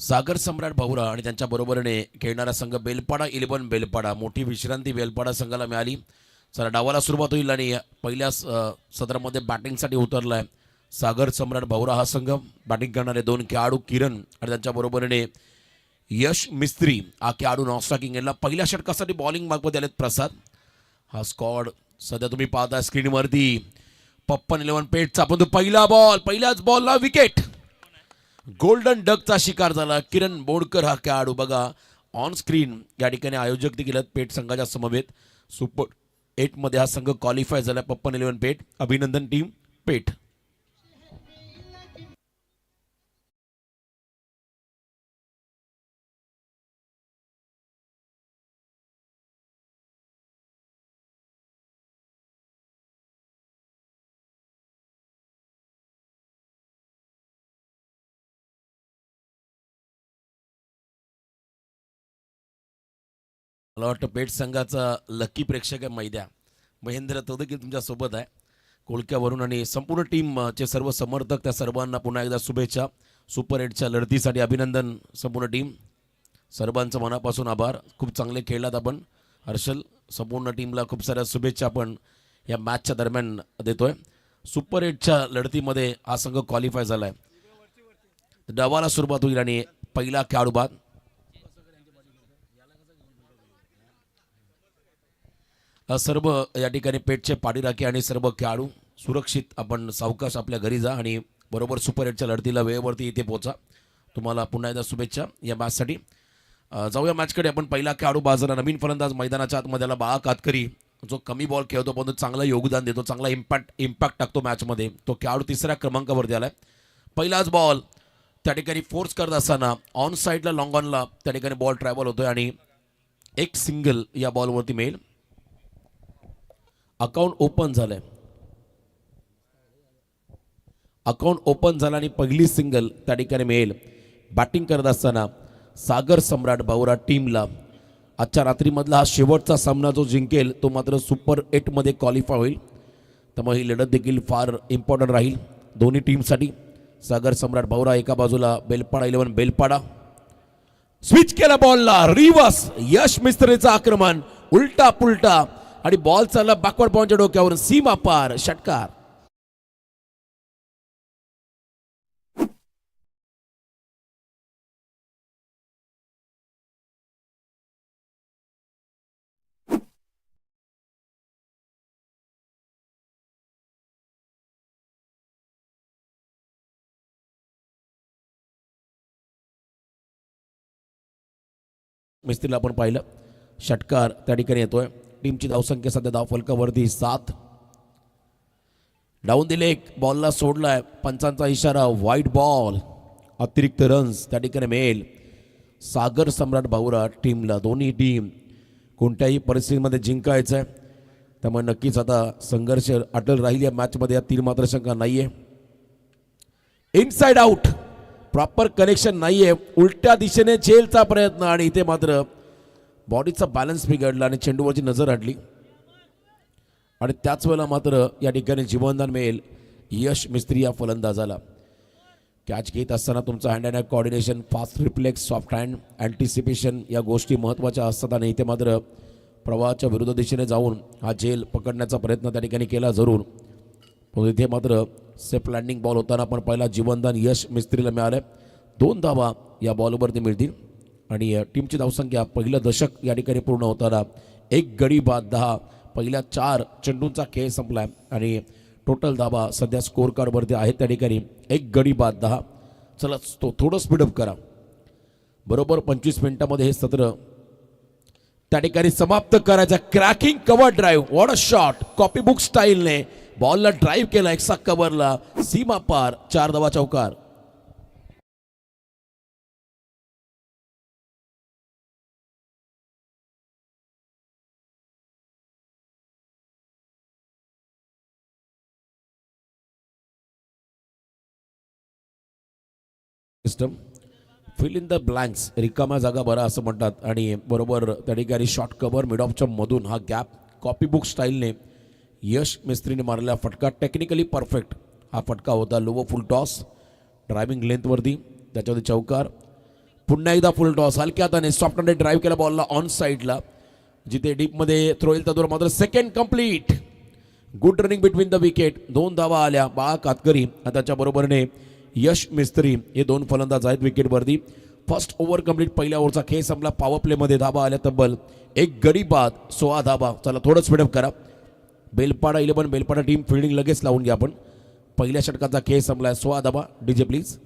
सागर सम्राट भाऊरा आणि त्यांच्या बरोबरीने खेळणारा संघ बेलपाडा 11 बेलपाडा. मोठी विश्रांती बेलपाडा संघाला मिळाली. चला डावाला सुरुवात होईल आणि पहिल्या सदरामध्ये बॅटिंगसाठी उतरलाय सागर सम्राट भाऊरा हा संघ. बॅटिंग करणारे दोन खेळाडू किरण आणि त्यांच्या बरोबरीने यश मिस्त्री हा खेळाडू नॉनस्ट्रायकिंग याला पहिल्या षटकासाठी बॉलिंग मार्कमध्ये आलेत प्रसाद. हा स्कॉड सध्या तुम्ही पाहता स्क्रीनवरती. पप्पन 11 पेटचा पण पहिला बॉल, पहिल्याच बॉलला विकेट. गोल्डन डकचा शिकार झाला किरण बोडकर हा खेळाडू. बघा ऑन स्क्रीन या ठिकाणी आयोजक देखील पेट संघाच्या समवेत. सुपर 8 मध्ये हा संघ क्वालिफाय झाला. पप्पन 11 पेट. अभिनंदन टीम पेट. मला वाटतं पेट संघाचा लकी प्रेक्षक आहे मैद्या महेंद्र तो देखील तुमच्या सोबत आहे कोळक्यावरून. आणि संपूर्ण टीमचे सर्व समर्थक त्या सर्वांना पुन्हा एकदा शुभेच्छा. सुपर 8च्या लढतीसाठी अभिनंदन संपूर्ण टीम. सर्वांचं मनापासून आभार. खूप चांगले खेळलात आपण हर्षल. संपूर्ण टीमला खूप साऱ्या शुभेच्छा आपण या मॅचच्या दरम्यान देतोय. सुपर 8च्या लढतीमध्ये हा संघ क्वालिफाय झाला आहे. डावाला सुरुवात होईल आणि पहिला खेळाडू बाद. सर्व या ठिकाणी पेटचे पाठीराखे आणि सर्व खेळाडू सुरक्षित आपण सावकाश आपल्या घरी जा आणि बरोबर सुपर 8च्या लढतीला वेळेवरती इथे पोहोचा. तुम्हाला पुन्हा एकदा शुभेच्छा या मॅचसाठी. जाऊया मॅचकडे. आपण पहिला खेळाडू बाजारा नवीन फलंदाज मैदानाच्या आतमध्ये बाळा कातकरी जो कमी बॉल खेळतो पण चांगलं योगदान देतो, चांगला इम्पॅक्ट टाकतो मॅचमध्ये. तो खेळाडू तिसऱ्या क्रमांकावरती आलाय. पहिलाच बॉल त्या ठिकाणी फोर्स करत असताना ऑन साईडला लॉंग ऑनला त्या ठिकाणी बॉल ट्रॅव्हल होतोय आणि एक सिंगल या बॉलवरती मिळेल. अकाउंट ओपन झालंय. अकाउंट ओपन झालं आणि पहिली सिंगल त्या ठिकाणी मिळेल. बॅटिंग करत असताना सागर सम्राट भाऊरा टीमला आजच्या रात्रीमधला हा शेवटचा सामना जो जिंकेल तो मात्र सुपर 8 मध्ये क्वालिफाय होईल. त्यामुळे ही लढत देखील फार इम्पॉर्टंट राहील दोन्ही टीमसाठी. सागर सम्राट भाऊरा एका बाजूला, बेलपाडा 11 बेलपाडा. स्विच केला बॉलला, रिवर्स यश मिस्त्रीचं आक्रमण, उलटा पुलटा आणि बॉल चालला बॅकवर्ड बॉलच्या डोक्यावरून सीमा पार षटकार. मिस्त्रीला आपण पाहिलं षटकार त्या ठिकाणी येतोय. टीमची धावसंख्या सध्या धावफलकावरती 7. डाऊन दिले, एक बॉलला सोडलाय, पंचांचा इशारा, व्हाईट बॉल. अतिरिक्त रन्स त्या ठिकाणी मिळेल सागर सम्राट भाऊरा टीमला. दोन्ही टीम कोणत्याही परिस्थितीमध्ये जिंकायचं आहे त्यामुळे नक्कीच आता संघर्ष अटल राहील या मॅचमध्ये. या 3 मात्र शंका नाहीये. इनसाइड आउट, प्रॉपर कनेक्शन नाहीये, उलट्या दिशेने झेलचा प्रयत्न आणि इथे मात्र बॉडीचा बॅलन्स बिघडला आणि चेंडूवरची नजर हटली आणि त्याच वेळेला मात्र या ठिकाणी जीवनदान मिळेल यश मिस्त्री या फलंदाजाला. कॅच घेत असताना तुमचा hand and eye coordination, fast reflex, soft hand, anticipation या गोष्टी महत्त्वाच्या असतात. आणि इथे मात्र प्रवाहाच्या विरुद्ध दिशेने जाऊन हा झेल पकडण्याचा प्रयत्न त्या ठिकाणी केला जरूर. पण इथे मात्र सेफ लँडिंग बॉल होताना पण पहिला जीवनदान यश मिस्त्रीला मिळालं. 2 धावा या बॉलवरती मिळतील आणि टीमची धावसंख्या पहिलं दशक या ठिकाणी पूर्ण होताना 1 गडी बाद 10. पहिल्या 4 चेंडूंचा खेळ संपलाय आणि टोटल धावा सध्या स्कोअर कार्डवरती आहेत त्या ठिकाणी 1 गडी बाद 10. चला तो थोडं स्पीडअप करा. बरोबर 25 मिनिटांमध्ये हे सत्र त्या ठिकाणी समाप्त करायचं. Cracking cover drive, what a shot. Copy book स्टाईलने बॉलला ड्राईव्ह केला एक्सा कव्हरला, सीमा पार, 4 धावा चौकार. System fill in the blanks, रिकाम्या जागा भरा असं म्हणतात. आणि बरोबर त्या ठिकाणी शॉर्ट कव्हर मिड ऑफच्या मधून हा गॅप कॉपी बुक स्टाईलने यश मिस्त्रीने मारलेला फटका टेक्निकली परफेक्ट हा फटका होता. लोवर फुल टॉस ड्रायव्हिंग लेंथवरती त्याच्यामध्ये चौकार. पुन्हा एकदा फुल टॉस हलक्या हाताने सॉफ्ट हँडेड ड्राईव्ह केला बॉलला ऑन साईडला, जिथे डीपमध्ये थ्रो येईल त्यावर मात्र second complete. Good running between the wicket. 2 धावा आल्या. बाळा कातकरी आणि त्याच्या बरोबरीने यश मिस्त्री हे 2 फलंदाज आहेत विकेटवरती. First over complete. पहिल्या ओव्हरचा खेळ संपला. पॉवर प्लेमध्ये धावा आल्या तब्बल 1 गडी बाद 16 धावा. चला थोडं स्पीडअप करा. बेलपाडा 11 बेलपाडा टीम फिल्डिंग लगेच लावून घ्या. आपण पहिल्या षटकाचा खेळ संपलाय. 16 धावा. DJ please.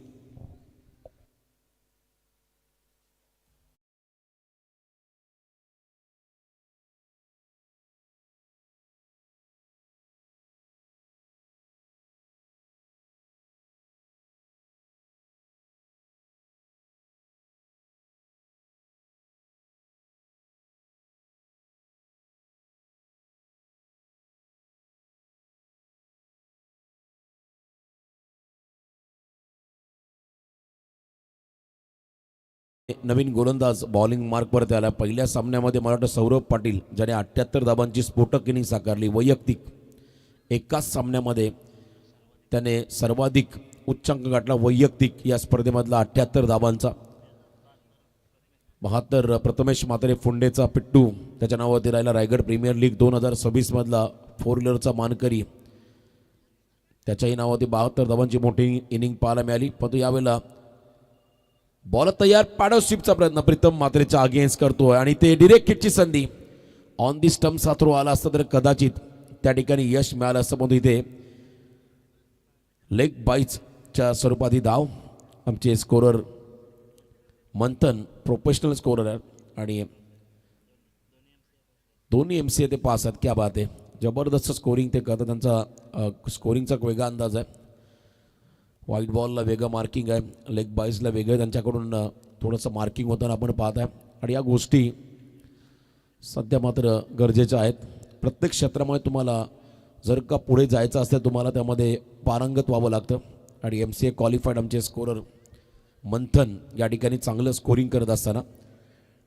नवीन गोलंदाज बॉलिंग मार्कवरती आला. पहिल्या सामन्यामध्ये मला वाटतं सौरभ पाटील ज्याने 78 धाबांची स्फोटक इनिंग साकारली वैयक्तिक. एकाच सामन्यामध्ये त्याने सर्वाधिक उच्चांक गाठला वैयक्तिक या स्पर्धेमधला 78 धाबांचा. 72 प्रथमेश म्हात्रे फुंडेचा पिट्टू त्याच्या नावावरती राहिला. रायगड प्रीमियर लीग 2026 मधला 4 व्हीलरचा मानकरी त्याच्याही नावावरती 72 धाबांची मोठी इनिंग पाहायला मिळाली. परंतु यावेळेला बॉल तयार. पार्टनरशिपचा प्रयत्न प्रीतम म्हात्रेच्या अगेन्स्ट करतोय आणि ते डिरेक्ट हिटची संधी. ऑन दी स्टम्पचा थ्रो आला असता तर कदाचित त्या ठिकाणी यश मिळालं असं. म्हणून इथे लेग बाईचच्या स्वरूपात ही धाव आमचे स्कोरर मंथन प्रोफेशनल स्कोरर आहेत आणि दोन्ही MCA ते पास आहेत. क्या बात आहे. जबरदस्त स्कोरिंग ते करतात. त्यांचा स्कोरिंगचा वेगळा अंदाज आहे. व्हाईट बॉलला वेगळं मार्किंग आहे. लेग बाईजला वेगळं त्यांच्याकडून थोडंसं मार्किंग होताना आपण पाहत आहे. आणि या गोष्टी सध्या मात्र गरजेच्या आहेत. प्रत्येक क्षेत्रामध्ये तुम्हाला जर का पुढे जायचं असेल तुम्हाला त्यामध्ये पारंगत व्हावं लागतं. आणि MCA क्वालिफाईड आमचे स्कोरर मंथन या ठिकाणी चांगलं स्कोरिंग करत असताना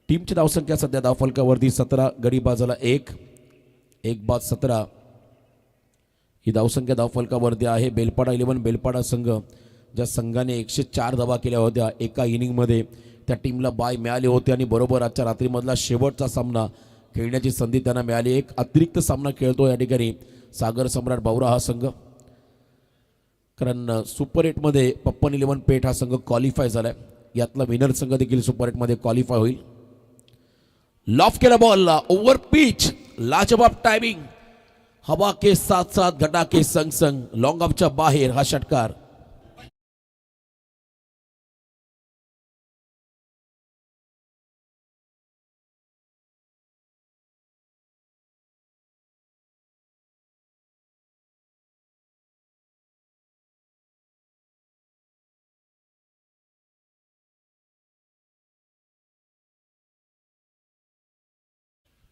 टीमची धावसंख्या सध्या धावफलकावरती 17 गडी बाजाला 1 बाद 17 ही धावसंख्या धावफलकावरती आहे. बेलपाडा 11 बेलपाडा संघ ज्या संघाने 104 धावा केल्या होत्या एका इनिंगमध्ये त्या टीमला बाय मिळाले होते आणि बरोबर आजच्या रात्रीमधला शेवटचा सामना खेळण्याची संधी त्यांना मिळाली. एक अतिरिक्त सामना खेळतो या ठिकाणी सागर सम्राट बावरा हा संघ. कारण सुपर 8मध्ये पप्पन 11 पेठ हा संघ क्वालिफाय झालाय. यातला विनर संघ देखील सुपर 8मध्ये क्वालिफाय होईल. लॉफ केला बॉलला ओव्हर पिच. लाजवाब टायमिंग. हवा के साथ साथ घटा के संग संग लॉन्ग ऑफच्या बाहेर हा षटकार.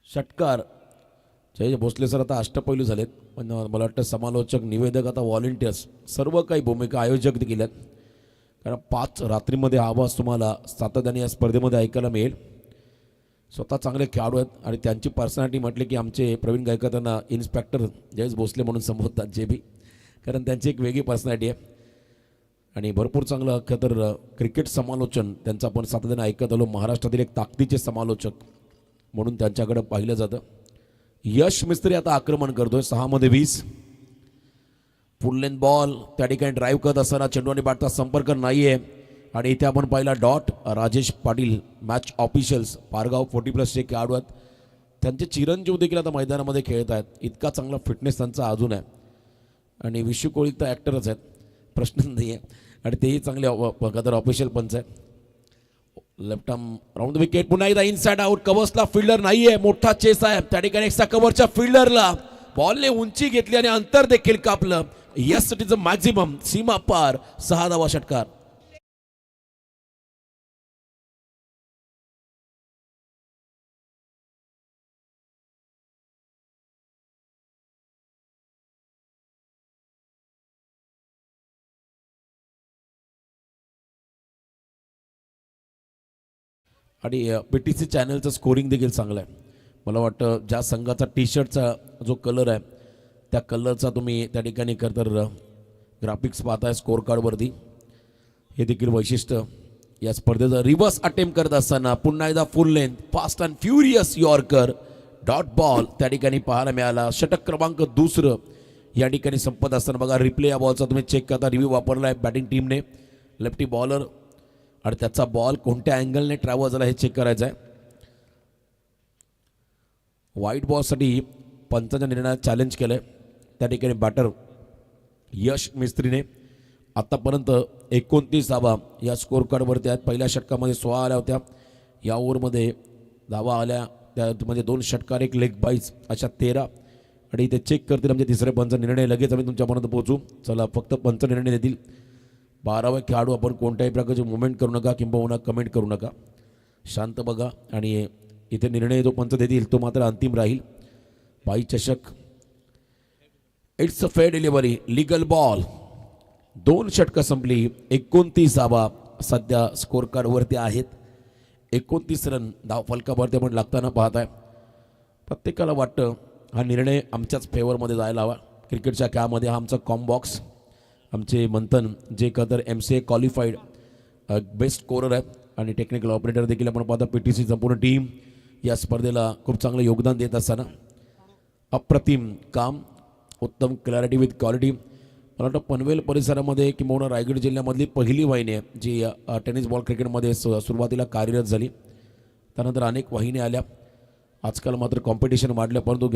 षटकार जय भोसले सर आता अष्टपैलू झालेत. पण मला वाटतं समालोचक निवेदक आता व्हॉलेंटियर्स सर्व काही भूमिका आयोजक देखील आहेत. कारण 5 रात्रीमध्ये हा आवाज तुम्हाला सातत्याने या स्पर्धेमध्ये ऐकायला मिळेल. स्वतः चांगले खेळाडू आहेत आणि त्यांची पर्सनॅलिटी म्हटले की आमचे प्रवीण गायकर त्यांना इन्स्पेक्टर जयेश भोसले म्हणून संबोधतात जे बी. कारण त्यांची एक वेगळी पर्सनॅलिटी आहे आणि भरपूर चांगलं खरं तर क्रिकेट समालोचन त्यांचं आपण सातत्याने ऐकत आलो. महाराष्ट्रातील एक ताकदीचे समालोचक म्हणून त्यांच्याकडे पाहिलं जातं. यश मिस्त्री आता आक्रमण करतोय. 6 मध्ये 20. फुल लेंथ बॉल त्या ठिकाणी ड्राईव्ह करत असताना चेंडू आणि बॅटचा संपर्क नाहीये आणि इथे आपण पाहिला dot. Rajesh Patil match officials Pargaon 40+ खेळाडू आहेत. त्यांचे चिरंजीव देखील आता मैदानामध्ये खेळत आहेत. इतका चांगला फिटनेस त्यांचा अजून आहे आणि विशू कोळी तर ॲक्टरच आहेत प्रश्न नाही आहे आणि तेही चांगले कदर ऑफिशियल पंच आहे. Left arm round the wicket. पुन्हा एकदा इनसाइड आउट. कव्हर्सला फिल्डर नाहीये. मोठा चेस आहे त्या ठिकाणी. एक्स्ट्रा कव्हरच्या फिल्डरला बॉलने उंची घेतली आणि अंतर देखील कापलं. Yes it is a maximum. सीमा पार 6 धावा षटकार. आणि PTC चॅनलचं स्कोरिंग देखील चांगलं आहे. मला वाटतं ज्या संघाचा टी-शर्टचा जो कलर आहे त्या कलरचा तुम्ही त्या ठिकाणी खरं तर ग्राफिक्स पाहताय स्कोर कार्डवरती. हे देखील वैशिष्ट्य या स्पर्धेचा रिव्हर्स अटेम्प्ट करत असताना पुन्हा एकदा फुल length fast and furious yorker dot ball त्या ठिकाणी पाहायला मिळाला. षटक क्रमांक दुसरं या ठिकाणी संपत असताना बघा रिप्ले या बॉलचा तुम्ही चेक करता. रिव्ह्यू वापरला आहे बॅटिंग टीमने. लेफ्टी बॉलर आणि त्याचा बॉल कोणत्या अँगलने ट्रॅव्हल झाला हे चेक करायचं आहे. व्हाईट बॉलसाठी पंचांच्या निर्णयात चॅलेंज केलं आहे. त्या ठिकाणी बॅटर यश मिस्त्रीने आत्तापर्यंत 29 धावा या स्कोअर कार्डवरती आहेत. पहिल्या षटकामध्ये 16 आल्या होत्या. या ओव्हरमध्ये धावा आल्या त्यामध्ये 2 षटकार 1 लेग बाईज अशा 13. आणि इथे चेक करतील आमचे तिसरे पंच निर्णय. लगेच आम्ही तुमच्यापर्यंत पोहोचू. चला फक्त पंच निर्णय देतील. 12वे खेळाडू. आपण कोणत्याही प्रकारची मुवमेंट करू नका किंबहुना कमेंट करू नका. शांत बघा आणि इथे निर्णय जो पंच देतील तो मात्र अंतिम राहील. बाई चषक it's a fair delivery legal ball. 2 षटकं संपली. 29 धावा सध्या स्कोअर कार्डवरती आहेत. 29 रन धाव फलकावरती आपण लागताना पाहत आहे. प्रत्येकाला वाटतं हा निर्णय आमच्याच फेवरमध्ये जायला हवा. क्रिकेटच्या खेळामध्ये हा आमचा कॉम्बॉक्स आमचे मंथन जे खतर MCA क्वालिफाईड बेस्ट स्कोरर आहे आणि टेक्निकल ऑपरेटर देखील आपण पाहता. PTC संपूर्ण टीम या स्पर्धेला खूप चांगलं योगदान देत असताना अप्रतिम काम उत्तम क्लॅरिटी विथ क्वालिटी. मला वाटतं पनवेल परिसरामध्ये किंवा रायगड जिल्ह्यामधली पहिली वाहिनी आहे जी टेनिस बॉल क्रिकेटमध्ये सुरुवातीला कार्यरत झाली. त्यानंतर अनेक वाहिन्या आल्या. आजकाल मात्र कॉम्पिटिशन वाढलं परंतु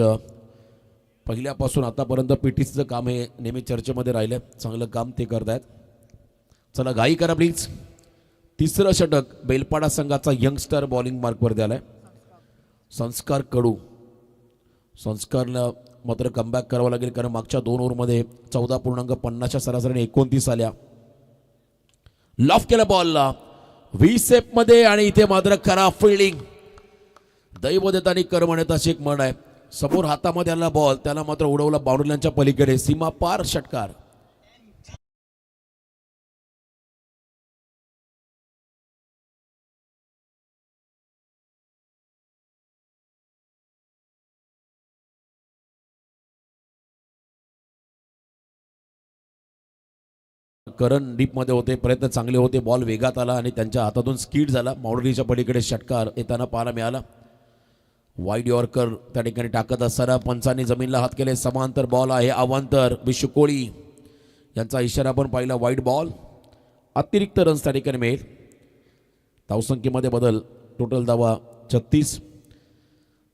पहिल्यापासून आतापर्यंत PTCचं काम हे नेहमी चर्चेमध्ये राहिलं. चांगलं काम ते करत आहेत. चला घाई करा प्लीज. तिसरं षटक बेलपाडा संघाचा यंगस्टर बॉलिंग मार्कवरती आलाय. संस्कार कडू. संस्कारला मात्र कमबॅक करावं लागेल कारण मागच्या 2 ओव्हरमध्ये 14.50च्या सरासरीने 29 आल्या. लॉफ केला बॉलला व्हीसेप मध्ये आणि इथे मात्र खराब फिल्डिंग. दैव देतानी कर म्हणत अशी एक म्हण आहे. समोर हातामध्ये आला बॉल त्याला मात्र उडवला बाउंड्रीच्या पलीकडे. सीमा पार षटकार. करण डीपमध्ये होते. प्रयत्न चांगले होते. बॉल वेगात आला आणि त्यांच्या हातातून स्कीड झाला. बाउंड्रीच्या पलीकडे षटकार येताना पाहायला मिळाला. वाईड यॉर्कर त्या ठिकाणी टाकत असताना पंचांनी जमीनला हात केले. समांतर बॉल आहे. अवांतर विशू कोळी यांचा इशारा आपण पाहिला. Wide ball. अतिरिक्त रन्स त्या ठिकाणी मिळेल. धावसंख्येमध्ये बदल. टोटल धावा 36.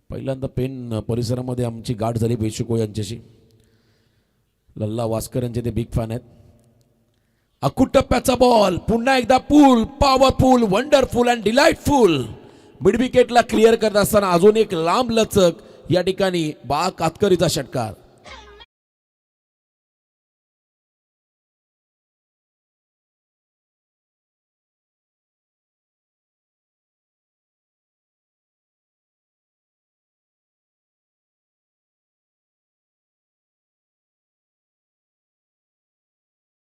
पहिल्यांदा पेन परिसरामध्ये आमची गाठ झाली विशू कोळी यांच्याशी. लल्ला वास्कर यांचे ते बिग फॅन आहेत. अकुट टप्प्याचा बॉल पुन्हा एकदा pull powerful wonderful and delightful. Mid विकेटला क्लिअर करत असताना अजून एक लांब लचक या ठिकाणी बा कातकरीचा षटकार.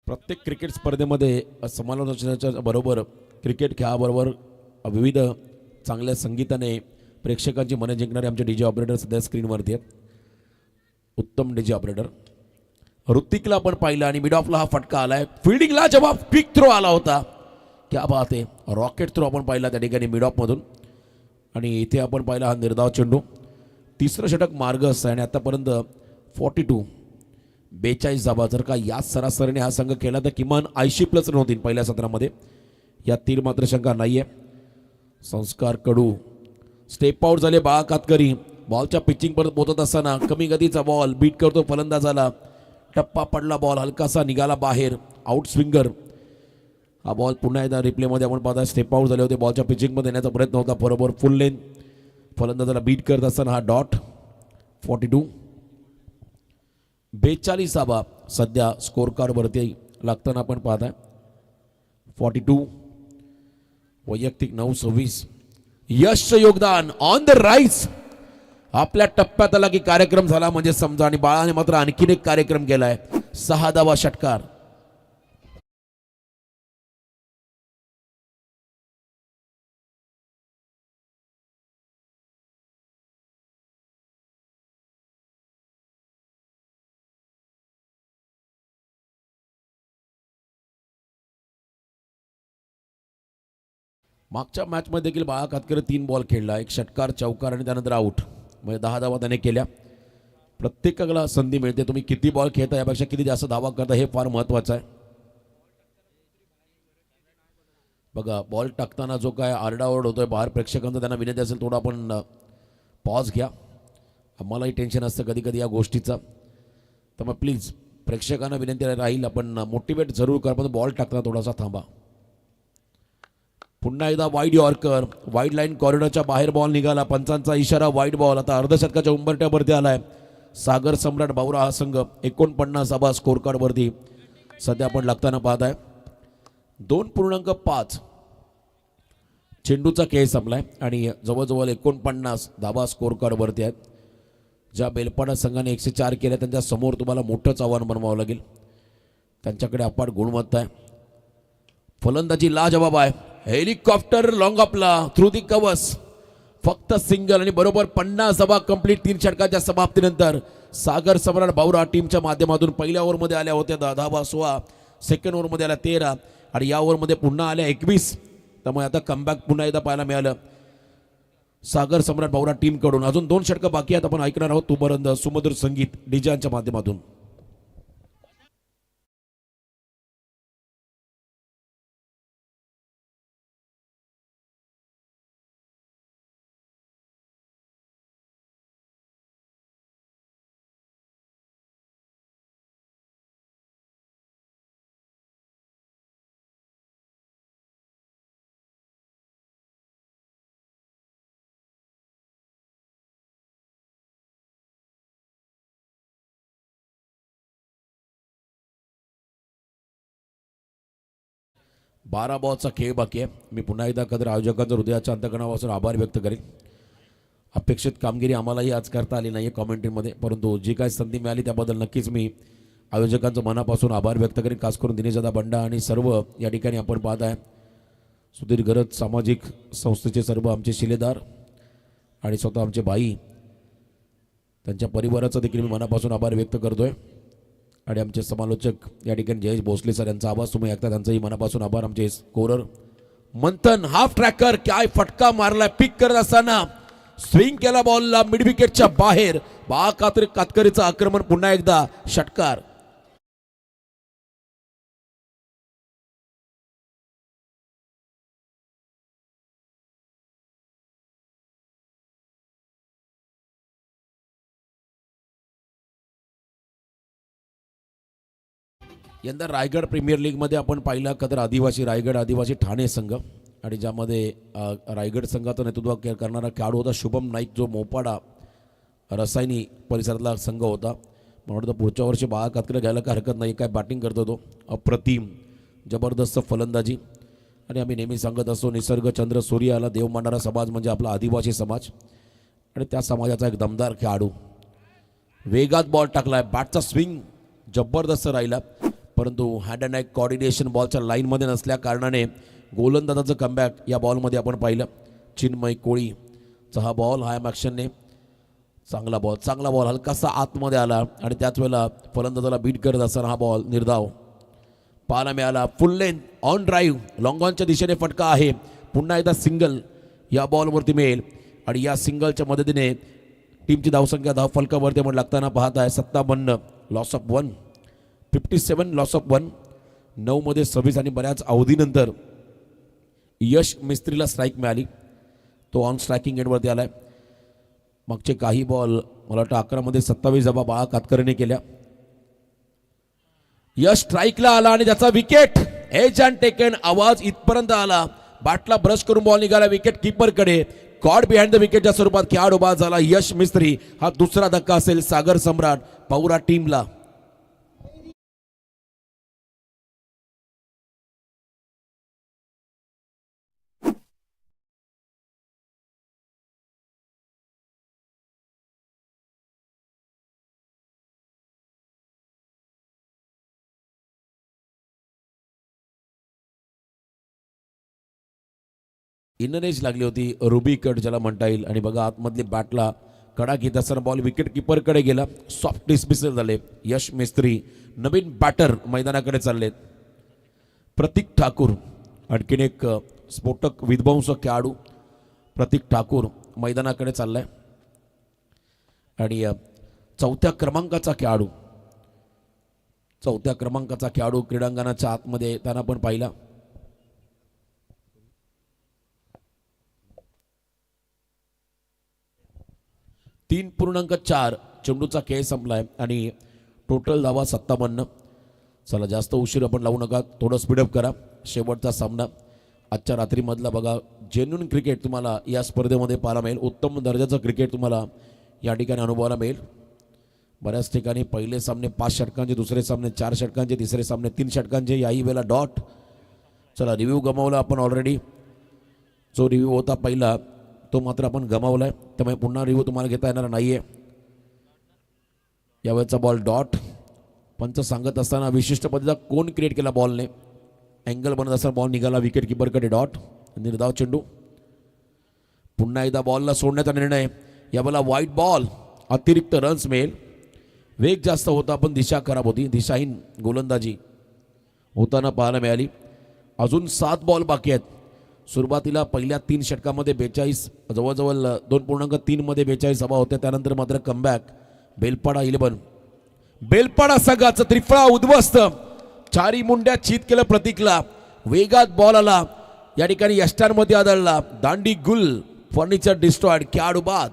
प्रत्येक क्रिकेट स्पर्धेमध्ये समालोचनाच्या बरोबर क्रिकेट खेळाबरोबर विविध चांगल्या संगीताने प्रेक्षकांची मने जिंकणारे आमचे DJ ऑपरेटर सध्या स्क्रीनवरती आहेत. उत्तम DJ ऑपरेटर. ऋतिकला आपण पाहिलं आणि मिड ऑफला हा फटका आलाय. फिल्डिंगला जवाब क्विक थ्रो आला होता. क्या बात आहे. रॉकेट थ्रो आपण पाहिला त्या ठिकाणी मिड ऑफमधून आणि इथे आपण पाहिला हा निर्धाव चेंडू. तिसरं षटक मार्गस आहे आणि आतापर्यंत 42 धावा. जर का याच सरासरीने हा संघ केला तर किमान 80+ रन होतील पहिल्या सत्रामध्ये. या तीर मात्र शंका नाहीये. संस्कार कडू स्टेप आउट झाले. बा कातकरी बॉलच्या पिचिंग परत पोहोचत असताना कमी गतीचा बॉल बीट करतो फलंदाजाला. टप्पा पडला. बॉल हलकासा निघाला बाहेर. Out swinger. हा बॉल पुन्हा एकदा रिप्लेमध्ये आपण पाहता स्टेप आउट झाले होते. बॉलच्या पिचिंगमध्ये येण्याचा प्रयत्न होता. बरोबर फुल लेन फलंदाजाला बीट करत असताना हा डॉट. 42 धावा सध्या स्कोअर कार्डवरती लागताना आपण पाहताय. 42 वैयक्तिक 9-26. यश योगदान ऑन द राईज. आपल्या टप्प्यात आला की कार्यक्रम झाला म्हणजे समजा आणि बाळाने मात्र आणखीन एक कार्यक्रम केलाय. 6 धावा षटकार. मागच्या मॅचमध्ये देखील बाळा कातकरे 3 बॉल खेळला, 1 षटकार, चौकार आणि त्यानंतर आऊट. म्हणजे 10 धावा त्याने केल्या. प्रत्येकाला संधी मिळते. तुम्ही किती बॉल खेळता यापेक्षा किती जास्त धावा करता हे फार महत्त्वाचं आहे. बघा बॉल टाकताना जो काय आरडाओरड होतोय बाहेर, प्रेक्षकांचा त्यांना विनंती असेल थोडा आपण पॉज घ्या. आम्हालाही टेन्शन असतं कधी कधी या गोष्टीचं. तर मग प्लीज प्रेक्षकांना विनंती राहील आपण मोटिवेट जरूर करा, पण बॉल टाकताना थोडासा थांबा. पुन्हा एकदा वाईड यॉर्कर, वाईड लाईन कॉरिडॉरच्या बाहेर बॉल निघाला. पंचांचा इशारा वाईड बॉल. आता अर्धशतकाच्या उंबरठ्यावरती आलाय सागर सम्राट बावरा हा संघ. 49 धावा स्कोर कार्डवरती सध्या आपण लागताना पाहत आहे. 2.5 चेंडूचा खेळ संपलाय आणि जवळजवळ 49 धावा स्कोर कार्डवरती आहेत. ज्या बेलपाडा संघाने 104 केल्या त्यांच्या समोर तुम्हाला मोठंच आव्हान बनवावं लागेल. त्यांच्याकडे अपाट गुणवत्ता आहे. फलंदाजी लाजवाब आहे. हेलिकॉप्टर लॉंग आपला थ्रू दी कव्हर्स. फक्त सिंगल आणि बरोबर 50 धावा कंप्लीट 3 षटकाच्या समाप्तीनंतर सागर सम्राट बावरा टीमच्या माध्यमातून पहिल्या ओव्हरमध्ये आल्या होत्या 10 धावा 16, सेकंड ओव्हरमध्ये आल्या 13 आणि या ओव्हरमध्ये पुन्हा आल्या 21. त्यामुळे आता कमबॅक पुन्हा एकदा पाहायला मिळालं सागर सम्राट बावरा टीमकडून. अजून 2 षटकं बाकी आहेत. आपण ऐकणार आहोत तोपर्यंत सुमधुर संगीत डीजेच्या माध्यमातून. बारा बॉलचा खेळ बाकी आहे. मी पुन्हा एकदा कदर आयोजकांचा हृदयाच्या अंतकणापासून आभार व्यक्त करेन. अपेक्षित कामगिरी आम्हालाही आज करता आली नाही आहे कॉमेंट्रीमध्ये, परंतु जी काय संधी मिळाली त्याबद्दल नक्कीच मी आयोजकांचं मनापासून आभार व्यक्त करेन. खास करून दिनेशदादा बंडा आणि सर्व या ठिकाणी आपण पाहत आहे सुधीर गरज सामाजिक संस्थेचे सर्व आमचे शिलेदार आणि स्वतः आमचे बाई, त्यांच्या परिवाराचा देखील मी मनापासून आभार व्यक्त करतोय. आणि आमचे समालोचक या ठिकाणी जयेश भोसले सर यांचा आवाज तुम्ही ऐकता, त्यांचाही मनापासून आभार. आमचे स्कोरर मंथन हाफ ट्रॅकर काय फटका मारलाय. पिक करत असताना स्विंग केला बॉलला मिड विकेटच्या बाहेर. कातकरीचं आक्रमण पुन्हा एकदा षटकार. यंदा रायगड प्रीमियर लीगमध्ये आपण पाहिलं का तर आदिवासी रायगड आदिवासी ठाणे संघ, आणि ज्यामध्ये रायगड संघाचं नेतृत्व करणारा खेळाडू होता शुभम नाईक, जो मोपाडा रसायनी परिसरातला संघ होता. मला वाटतं पुढच्या वर्षी बाळा कातकरे घ्यायला काय हरकत नाही. काय बॅटिंग करतो तो, अप्रतिम जबरदस्त फलंदाजी. आणि आम्ही नेहमी सांगत असतो निसर्ग चंद्र सूर्य याला देव मानणारा समाज म्हणजे आपला आदिवासी समाज, आणि त्या समाजाचा एक दमदार खेळाडू. वेगात बॉल टाकलाय, बॅटचा स्विंग जबरदस्त राहिला, परंतु हँड अँड आय कॉर्डिनेशन बॉलच्या लाईनमध्ये नसल्या कारणाने गोलंदाजाचं कमबॅक या बॉलमध्ये आपण पाहिलं. चिन्मय कोळीचा हा बॉल हाय ॲक्शनने चांगला बॉल हलकासा आतमध्ये आला आणि त्याच वेळेला फलंदाजाला बीट करत असताना हा बॉल निर्धाव पाहायला मिळाला. Full length on drive long ऑनच्या दिशेने फटका आहे. पुन्हा एकदा सिंगल या बॉलवरती मिळेल आणि या सिंगलच्या मदतीने टीमची धावसंख्या धाव फलकावरती आपण लागताना पाहत आहे 57 लॉस ऑफ 1, 57 लॉस ऑफ 1, 9 मध्ये 26 आणि बऱ्याच अवधीनंतर यश मिस्त्रीला स्ट्राईक मिळाली. तो ऑन स्ट्रायकिंग एंडवरती आलाय. मागचे काही बॉल मला वाटतं 11 मध्ये 27 धावा बाळा कातकरेने केल्या. यश स्ट्राईकला आला आणि त्याचा विकेट एज अँड टेकन आवाज इथपर्यंत आला. बॅटला ब्रश करून बॉल निघाला विकेट कीपरकडे. कॉड बिहाइंड द विकेटच्या स्वरूपात खेळाडू बाद झाला यश मिस्त्री. हा दुसरा धक्का असेल सागर सम्राट पौरा टीमला. इनर एज लागली होती, रुबी कट ज्याला म्हणता येईल. आणि बघा आतमधली बॅटला कडा घेत असताना बॉल विकेट किपरकडे गेला. सॉफ्ट डिस्मिसल झाले. यश मिस्त्री नवीन बॅटर मैदानाकडे चाललेत. प्रतीक ठाकूर आणखीन एक स्फोटक विध्वंसक खेळाडू प्रतीक ठाकूर मैदानाकडे चाललाय आणि चौथ्या क्रमांकाचा खेळाडू क्रीडांगणाच्या आतमध्ये त्यांना पण पाहिला. तीन पूर्णांक 4 चेंडूचा खेळ संपलाय आणि टोटल धावा 57. चला जास्त उशीर आपण लावू नका, थोडं स्पीडअप करा. शेवटचा सामना आजच्या रात्रीमधला बघा. जेन्युइन क्रिकेट तुम्हाला या स्पर्धेमध्ये पाहायला मिळेल. उत्तम दर्जाचं क्रिकेट तुम्हाला या ठिकाणी अनुभवायला मिळेल. बऱ्याच ठिकाणी पहिले सामने 5 षटकांचे, दुसरे सामने 4 षटकांचे, तिसरे सामने 3 षटकांचे, याही वेळेला डॉट. चला रिव्ह्यू गमावला आपण ऑलरेडी. जो रिव्ह्यू होता पहिला तो मात्र आपण गमावलाय, त्यामुळे पुन्हा रिव्ह्यू तुम्हाला घेता येणार नाहीये. यावेळेचा बॉल डॉट. पंच सांगत असताना विशिष्ट पद्धतीचा कोण क्रिएट केला बॉलने, अँगल बनत असताना बॉल निघाला विकेट किपरकडे. डॉट. निर्धाव चेंडू. पुन्हा एकदा बॉलला सोडण्याचा निर्णय. यावेळेला व्हाईट बॉल. अतिरिक्त रन्स मिळेल. वेग जास्त होता पण दिशा खराब होती. दिशाहीन गोलंदाजी होताना पाहायला मिळाली. अजून 7 बॉल बाकी आहेत. सुरुवातीला पहिल्या 3 षटकामध्ये 42, जवळजवळ 2.3 मध्ये 42 हवा होत्या. त्यानंतर मात्र कमबॅक. बेलपाडा 11. बेलपाडा संघाचं त्रिफळा उद्ध्वस्त. चारी मुंड्या चित केलं प्रतीकला. वेगात बॉल आला, या ठिकाणी यष्टांमध्ये आदळला. दांडी गुल. Furniture destroyed. खेळाडू बाद.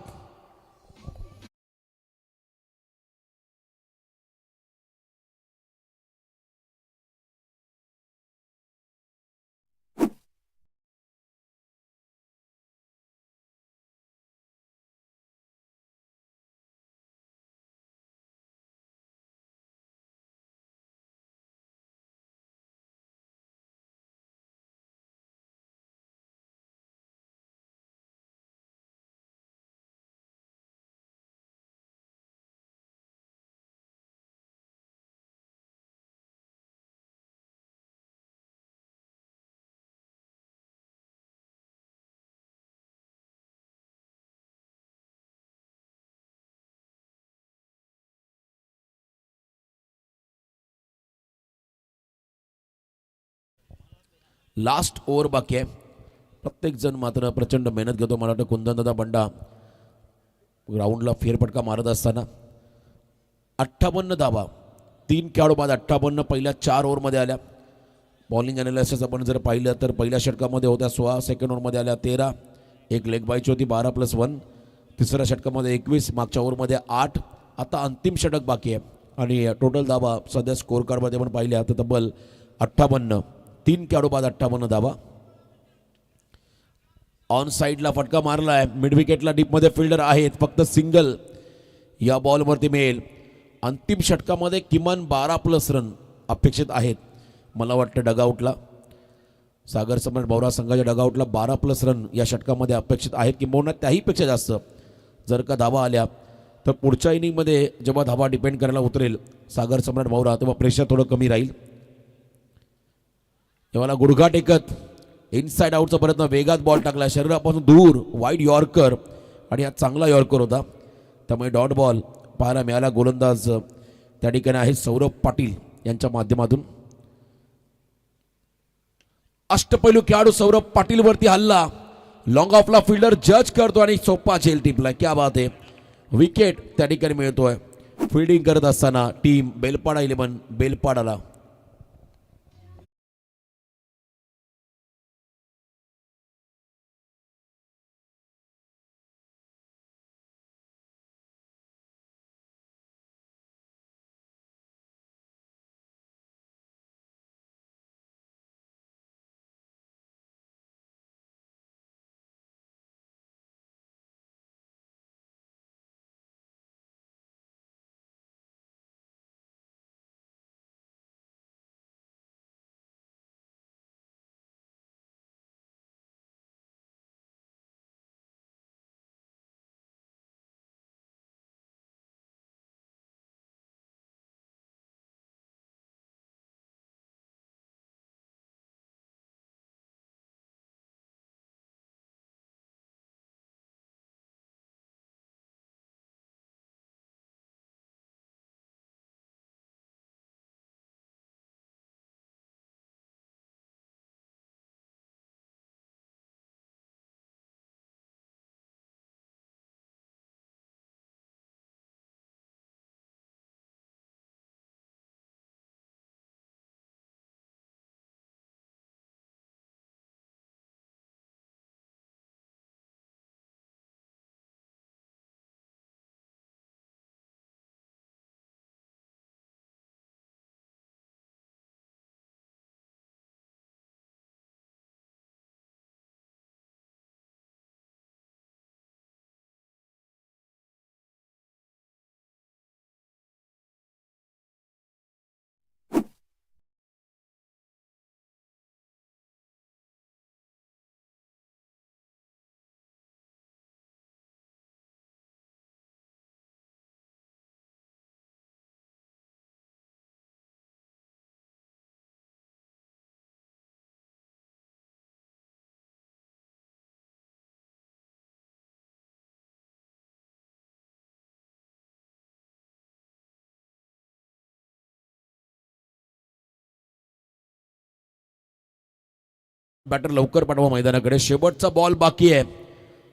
लास्ट ओव्हर बाकी आहे. प्रत्येक जण मात्र प्रचंड मेहनत घेतो. मला वाटतं कुंदनदादा बंडा ग्राउंडला फेरफटका मारत असताना 58 धावा. 3 खेळाडू बाद 58 पहिल्या 4 ओव्हरमध्ये आल्या. बॉलिंग अनालिसिस आपण जर पाहिलं तर पहिल्या षटकामध्ये होत्या 16, सेकंड ओव्हरमध्ये आल्या 13, एक लेग बायची होती 12+1, तिसऱ्या षटकामध्ये 21, मागच्या ओव्हरमध्ये 8. आता अंतिम षटक बाकी आहे आणि टोटल धावा सध्या स्कोर कार्डमध्ये आपण पाहिल्या तर तब्बल 58. 3 खेळाडू बाद 58 धावा. ऑन साईडला फटका मारला आहे. मिड विकेटला डीपमध्ये फिल्डर आहेत. फक्त सिंगल या बॉलवरती मिळेल. अंतिम षटकामध्ये किमान 12+ रन अपेक्षित आहेत. मला वाटतं डगआउटला सागर सम्राट भोवरा संघाच्या डगआउटला 12+ रन या षटकामध्ये अपेक्षित आहेत, किंबहुना त्याहीपेक्षा जास्त. जर का धावा आल्या तर पुढच्या इनिंगमध्ये जेव्हा धावा डिपेंड करायला उतरेल सागर सम्राट भोवरा, तेव्हा प्रेशर थोडं कमी राहील. तेव्हा गुडघा टेकत इनसाइड आउटचा प्रयत्न. वेगात बॉल टाकला शरीरापासून दूर. वाईड यॉर्कर आणि हा चांगला यॉर्कर होता, त्यामुळे डॉट बॉल पाहायला मिळाला. गोलंदाज त्या ठिकाणी आहे सौरभ पाटील यांच्या माध्यमातून. अष्टपैलू खेळाडू सौरभ पाटील वरती हल्ला. लॉंग ऑफला फिल्डर जज करतो आणि सोपा झेल टिपला. क्या बात आहे. विकेट त्या ठिकाणी मिळतोय. फिल्डिंग करत असताना टीम बेलपाडा 11 बेलपाडाला बॅटर लवकर पाठवा मैदानाकडे. शेवटचा बॉल बाकी आहे.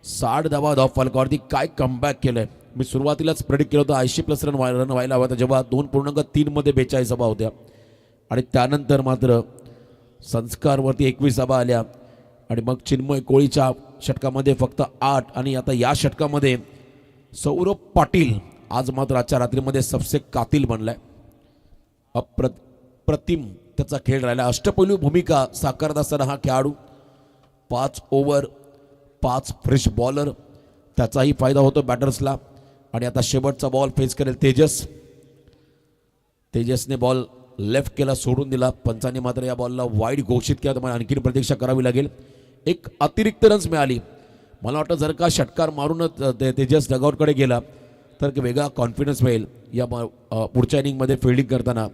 60 धावा धाव फलकावरती. काय कमबॅक केलंय. मी सुरुवातीलाच प्रेडिक्ट केलं होतं 80+ रन व्हायला हवा, जेव्हा 2.3 मध्ये 42 धावा होत्या आणि त्यानंतर मात्र संस्कारवरती 21 धावा आल्या आणि मग चिन्मय कोळीच्या षटकामध्ये फक्त 8 आणि आता या षटकामध्ये सौरभ पाटील आज मात्र आजच्या रात्रीमध्ये सबसे कातिल बनलाय. अप्रतिम त्याचा खेळ राहिला. अष्टपैलू भूमिका साकारत असताना हा खेळाडू 5 ओव्हर 5 फ्रेश बॉलर, त्याचाही फायदा होतो बॅटर्सला. आणि आता शेवटचा बॉल फेस करेल तेजस. तेजसने बॉल लेफ्ट केला, सोडून दिला. पंचांनी मात्र या बॉलला वाईड घोषित केला. तुम्हाला आणखीन प्रतीक्षा करावी लागेल. एक अतिरिक्त रन्स मिळाली. मला वाटतं जर का षटकार मारूनच तेजस डगआउटकडे गेला तर वेगळा कॉन्फिडन्स मिळेल या पुढच्या इनिंगमध्ये फिल्डिंग करताना.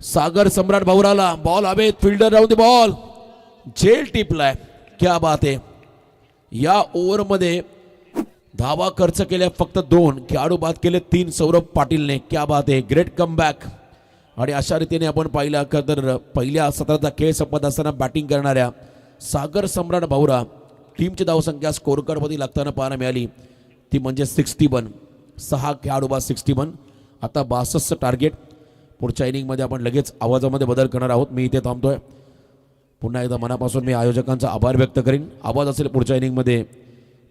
सागर सम्राट भाऊराला बॉल हवेत, फिल्डर राहून दे, बॉल झेल टिपलाय. क्या बात आहे. या ओव्हरमध्ये धावा खर्च केल्या फक्त 2, खेळाडू बाद केले 3 सौरभ पाटीलने. क्या बात आहे, ग्रेट कमबॅक. आणि अशा रीतीने आपण पाहिलं तर पहिल्या सत्राचा खेळ संपत असताना बॅटिंग करणाऱ्या सागर सम्राट भाऊरा टीमची धावसंख्या स्कोर कार्डमध्ये लागताना पाहायला मिळाली, ती म्हणजे 61. 6 खेळाडू बाद 61. आता 62 टार्गेट. पुढच्या इनिंगमध्ये आपण लगेच आवाजामध्ये बदल करणार आहोत. मी इथे थांबतोय. पुन्हा एकदा मनापासून मी आयोजकांचा आभार व्यक्त करीन. आवाज असेल पुढच्या इनिंगमध्ये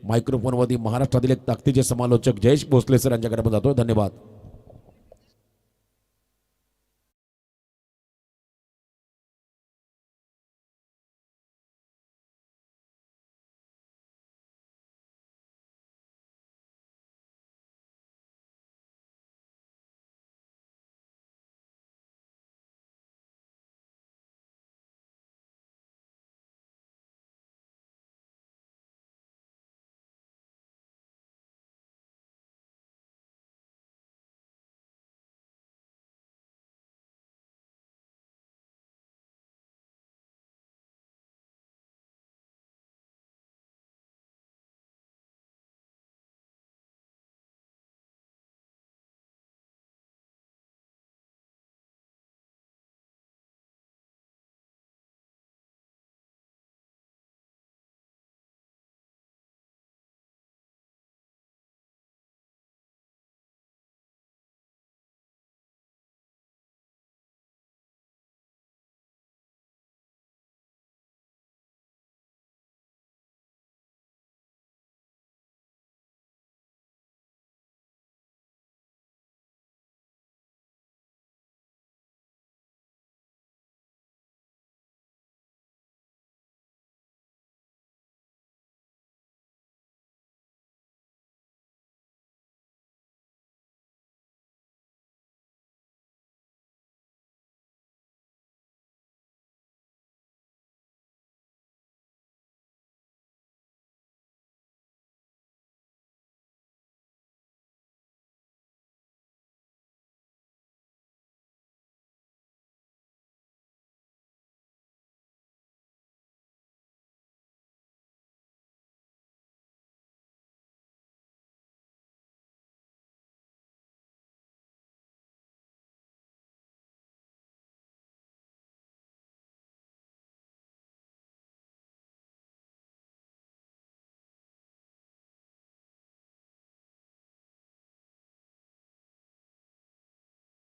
मायक्रोफोनवरती महाराष्ट्रातील एक ताकदीचे समालोचक जयेश भोसले सर यांच्याकडे आपण जातो. धन्यवाद.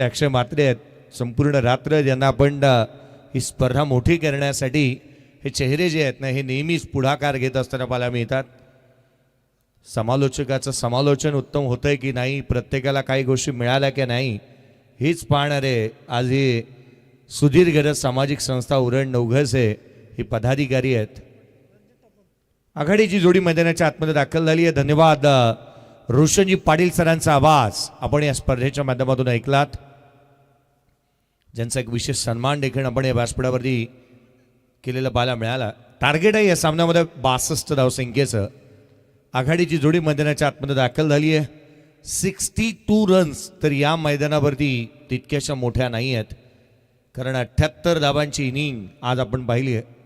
अक्षय म्हात्रे आहेत. संपूर्ण रात्र ज्यांना आपण ही स्पर्धा मोठी करण्यासाठी हे चेहरे जे आहेत ना, हे नेहमीच पुढाकार घेत असताना पाहायला मिळतात. समालोचकाचं समालोचन उत्तम होतंय की नाही, प्रत्येकाला काही गोष्टी मिळाल्या की नाही, हेच पाहणारे आज ही सुदीर्घ सामाजिक संस्था उरण नवघसे ही पदाधिकारी आहेत. आघाडीची जोडी मैदानाच्या आतमध्ये दाखल झाली आहे. धन्यवाद रोशनजी पाटील सरांचा आवाज आपण या स्पर्धेच्या माध्यमातून ऐकलात, ज्यांचा एक विशेष सन्मान देखील आपण या व्यासपीठावरती केलेला पाहायला मिळाला. टार्गेट आहे या सामन्यामध्ये 62 धावसंख्येचं. आघाडीची जोडी मैदानाच्या आतमध्ये दाखल झाली आहे. 62 रन्स तर या मैदानावरती तितक्याशा मोठ्या नाही आहेत, कारण 78 धावांची इनिंग आज आपण पाहिली आहे.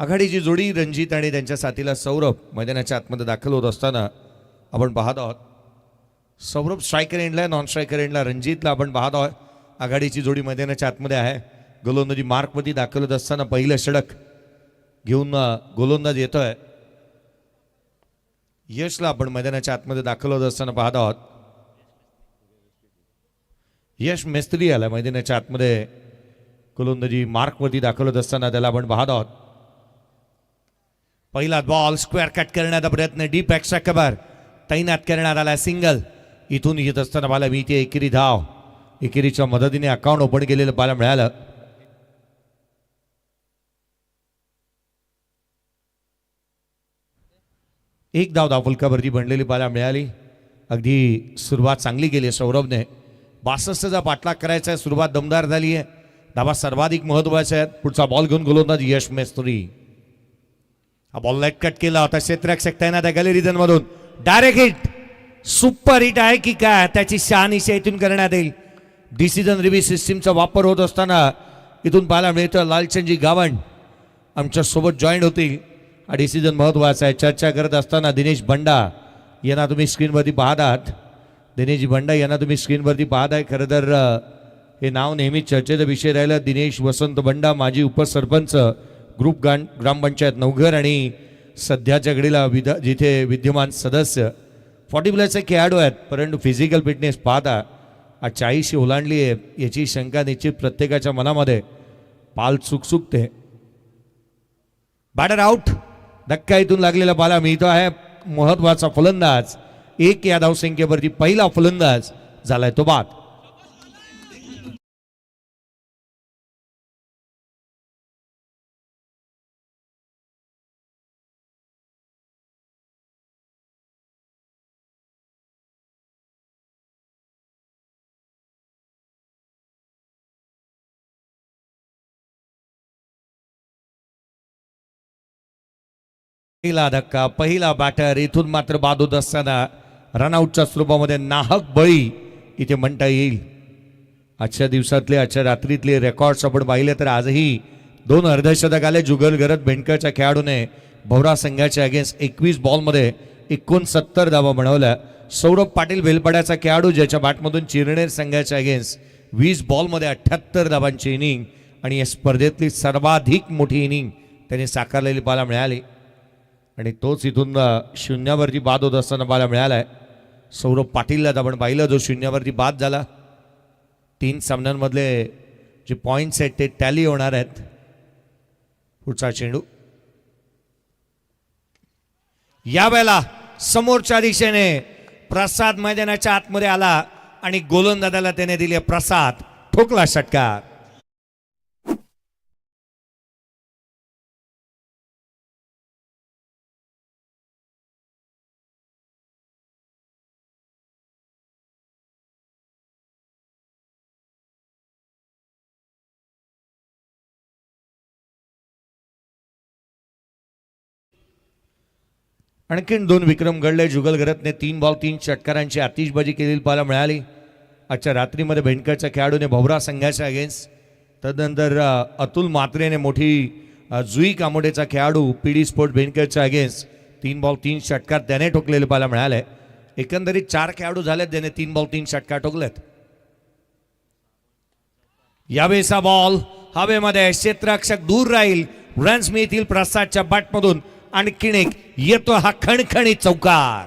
आघाडीची जोडी रणजित आणि त्यांच्या साथीला सौरभ मैदानाच्या आतमध्ये दाखल होत असताना आपण पाहत आहोत. सौरभ स्ट्रायकर एंडला, नॉन स्ट्रायकर एंडला रणजितला आपण पाहत आहोत. आघाडीची जोडी मैदानाच्या आतमध्ये आहे. गोलंदाजी मार्कमध्ये दाखल होत असताना पहिलं षटक घेऊन गोलंदाज येतोय. यशला आपण मैदानाच्या आतमध्ये दाखल होत असताना पाहत आहोत. यश मेस्त्री आला मैदानाच्या आतमध्ये गोलंदाजी मार्कवरती दाखल होत असताना त्याला आपण पाहत आहोत. पहिला बॉल स्क्वेअर कट करण्याचा प्रयत्न, डीप एक्स्ट्रा कव्हर तैनात करण्यात आला. सिंगल इथून येत असताना पाहायला मिळते एकेरी धाव. एकेरीच्या मदतीने अकाउंट ओपन केलेलं पाहायला मिळालं. एक धाव धावफलकावरती बनलेली पाहायला मिळाली. अगदी सुरुवात चांगली केली सौरभने. 62चा पाठलाग करायचा आहे. सुरुवात दमदार झाली आहे. धावा सर्वाधिक महत्वाच्या आहेत. पुढचा बॉल घेऊन गोलंदाज यश मेस्त्री. हा बॉल लाईट कट केला होता. क्षेत्ररक्षक तैनात आहे गॅलरी मधून. डायरेक्ट हिट, सुपर हिट आहे की काय त्याची शहानिशा इथून करण्यात येईल. डिसिजन रिव्ह्यू सिस्टीमचा वापर होत असताना इथून पाहायला मिळतं लालचंदजी गावंड आमच्या सोबत जॉईन होतील. हा डिसिजन महत्वाचा आहे. चर्चा करत असताना दिनेश बंडा यांना तुम्ही स्क्रीनवरती पाहत आहात. दिनेश बंडा यांना तुम्ही स्क्रीनवरती पाहत आहे. खरं तर हे नाव नेहमी चर्चेचा विषय राहिला. दिनेश वसंत बंडा, माजी उपसरपंच, ग्रुप ग्रामपंचायत नवघर आणि सध्याच्या घडीला जिथे विद्यमान सदस्य. 40+ खेळाडू आहेत, परंतु फिजिकल फिटनेस पाहता 40 ओलांडली आहे याची शंका निश्चित प्रत्येकाच्या मनामध्ये पाल चुकचुकते. Batter out. धक्का इथून लागलेला पाला मिळतो आहे. महत्वाचा फलंदाज 1 या धावसंख्येवरती पहिला फलंदाज झालाय तो बाद. पहिला धक्का, पहिला बॅटर इथून मात्र बाद होत असताना रनआउटच्या स्वरूपामध्ये नाहक बळी इथे म्हणता येईल. आजच्या दिवसातले, आजच्या रात्रीतले रेकॉर्ड्स आपण पाहिले तर आजही 2 अर्धशतक आले. जुगल गरज बेंडकरच्या खेळाडूने भवरा संघाच्या अगेन्स्ट 21 बॉलमध्ये 69 धावा बनवल्या. सौरभ पाटील वेलपाड्याचा खेळाडू ज्याच्या बॅटमधून चिरनेर संघाच्या अगेन्स्ट 20 बॉलमध्ये 78 धावांची इनिंग आणि या स्पर्धेतली सर्वाधिक मोठी इनिंग त्यांनी साकारलेली पाहायला मिळाली. आणि तोच इथून शून्यावरती बाद होत असताना पाहायला मिळालाय. सौरभ पाटीलला आपण पाहिलं जो शून्यावरती बाद झाला. 3 सामन्यांमधले जे पॉईंट्स आहेत ते टॅली होणार आहेत. पुढचा चेंडू यावेळेला समोरच्या दिशेने प्रसाद मैदानाच्या आतमध्ये आला आणि गोलंदाजाला त्याने दिले प्रसाद. ठोकला षटकार. आणखीन 2 विक्रम घडले. जुगल गरतने 3 बॉल 3 षटकारांची आतिषबाजी केलेली पाहायला मिळाली. आजच्या रात्रीमध्ये भेंडकरच्या खेळाडूने भवरा संघाच्या अगेन्स्ट. तदनंतर अतुल मात्रेने मोठी जुई कामोडेचा खेळाडू पीडी स्पोर्ट भेंडकरच्या अगेन्स्ट 3 बॉल 3 षटकार त्याने ठोकलेले पाहायला मिळाले. एकंदरीत 4 खेळाडू झालेत ज्याने 3 बॉल 3 षटकार ठोकलेत. यावेळेचा बॉल हवेमध्ये, क्षेत्ररक्षक दूर राहील. रन्स मिळतील प्रसादच्या बॅटमधून. आणखीन एक येतो हा खणखणीत चौकार.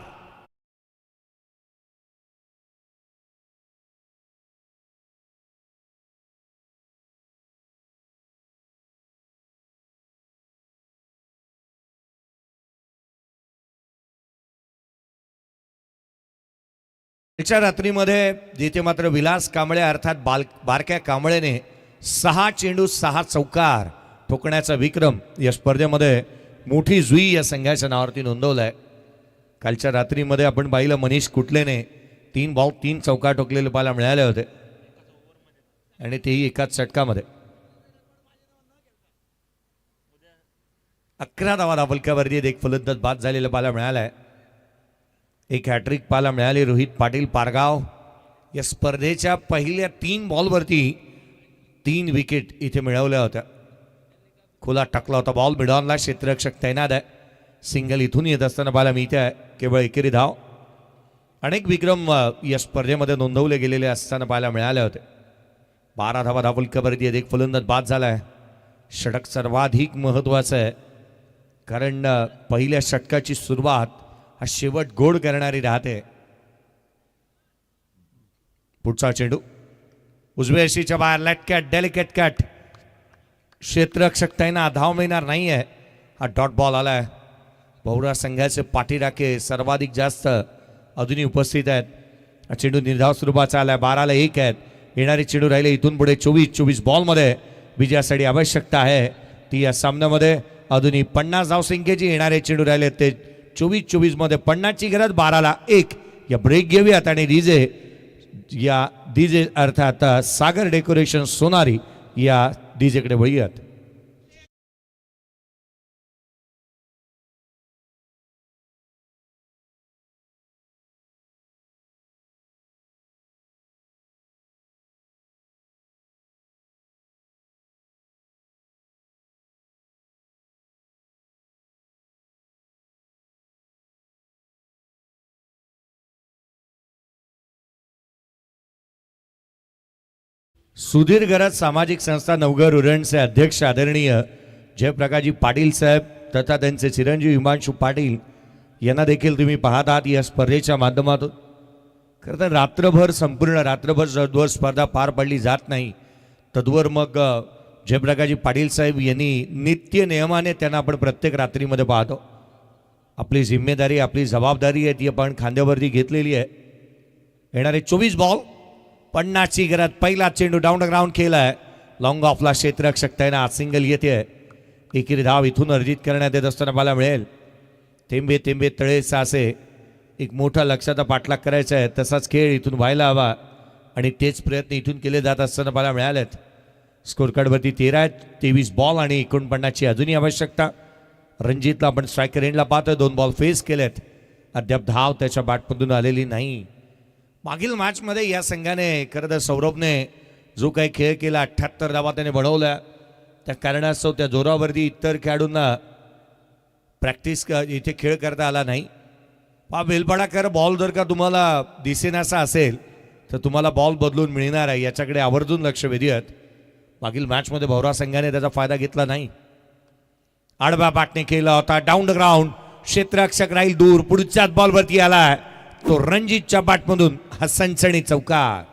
त्याच्या रात्रीमध्ये जिथे मात्र विलास कांबळे अर्थात बारक्या कांबळेने 6 चेंडू 6 चौकार ठोकण्याचा विक्रम या स्पर्धेमध्ये मोठी जुई या संघाच्या नावावरती नोंदवलाय. कालच्या रात्रीमध्ये आपण पाहिलं मनीष कुटलेने 3 बॉल 3 चौकार ठोकलेले पाहायला मिळाले होते आणि तेही एकाच षटकामध्ये. 11 धावा धावफलकावरती एक फलंदाज बाद झालेला पाहायला मिळालाय. एक हॅट्रिक पाहायला मिळाली रोहित पाटील पारगाव. या स्पर्धेच्या पहिल्या 3 बॉलवरती 3 विकेट इथे मिळवल्या होत्या. खुला टाकला होता बॉल मिडॉनला, क्षेत्ररक्षक तैनात आहे. सिंगल इथून येत असताना पाहायला मिळते आहे. केवळ एकेरी धाव. अनेक विक्रम या स्पर्धेमध्ये नोंदवले गेलेले असताना पाहायला मिळाले होते. 12 धावा धावफलकावरती एक फलंदाज बाद झालाय. षटक सर्वाधिक महत्वाचं आहे, कारण पहिल्या षटकाची सुरुवात हा शेवट गोड करणारी राहते. पुढचा चेंडू उजव्या यशीच्या बाहेर, लेट कॅट, डेलिकेट कॅट. क्षेत्ररक्षक तैनात, धाव मिळणार नाहीये. हा डॉट बॉल आलाय. बहुरा संघाचे पाठीराखे सर्वाधिक जास्त अजूनही उपस्थित आहेत. हा चेंडू निर्धाव स्वरूपाचा आलाय. 12ला 1 आहेत. येणारे चेंडू राहिले इथून पुढे 24 बॉलमध्ये विजयासाठी आवश्यकता आहे ती या सामन्यामध्ये. अजूनही 50 धावसंख्येची येणारे चेंडू राहिले ते 24 मध्ये 50ची गरज. 12ला 1. या ब्रेक घेऊयात आणि डीजे अर्थात सागर डेकोरेशन सोनारी या डीजेकडे वळूयात. सुधीर गरज सामाजिक संस्था नवघर उरणचे अध्यक्ष आदरणीय जयप्रकाशजी पाटील साहेब तथा त्यांचे चिरंजीव हिमांशू पाटील यांना देखील तुम्ही पाहत आहात या स्पर्धेच्या माध्यमातून. खरं तर रात्रभर, संपूर्ण रात्रभर जर स्पर्धा पार पडली जात नाही, तद्वर मग जयप्रकाशजी पाटील साहेब यांनी नित्य नियमाने त्यांना आपण प्रत्येक रात्रीमध्ये पाहतो. आपली जिम्मेदारी, आपली जबाबदारी आहे ती आपण खांद्यावरती घेतलेली आहे. येणारे 24 बॉल, 50ची गरज. पहिला चेंडू डाऊन द ग्राउंड केलाय. लॉंग ऑफला क्षेत्ररक्षक तैनात, सिंगल येते. एकेरी धाव इथून अर्जित करण्यात येत असताना मला मिळेल. थेंबे थेंबे तळे साचे, एक मोठा लक्षाचा पाठलाग करायचा आहे तसाच खेळ इथून व्हायला हवा आणि तेच प्रयत्न इथून केले जात असताना मला मिळालेत. स्कोर कार्डवरती 13 आहेत. 23 बॉल आणि 49ची अजूनही आवश्यकता. रणजितला आपण स्ट्रायकर एंडला पाहतोय. 2 बॉल फेस केलेत. अद्याप धाव त्याच्या बॅटमधून आलेली नाही. मागील मॅचमध्ये या संघाने खरं तर सौरभने जो काही खेळ केला, 78 धावा त्याने बनवल्या. त्या कारणास्तव त्या जोरावरती इतर खेळाडूंना प्रॅक्टिस इथे खेळ करता आला नाही. हा बेलपाडाकर बॉल जर का तुम्हाला दिसेनासा असेल तर तुम्हाला बॉल बदलून मिळणार आहे, याच्याकडे आवर्जून लक्ष वेधूयात. मागील मॅचमध्ये भवरा संघाने त्याचा फायदा घेतला नाही. आडवा बाटने केला होता. डाऊन द ग्राउंड, क्षेत्ररक्षक राहील दूर. पुढच्याच बॉलवरती आलाय तो रणजितच्या बॅटमधून हा सनसनी चौकार.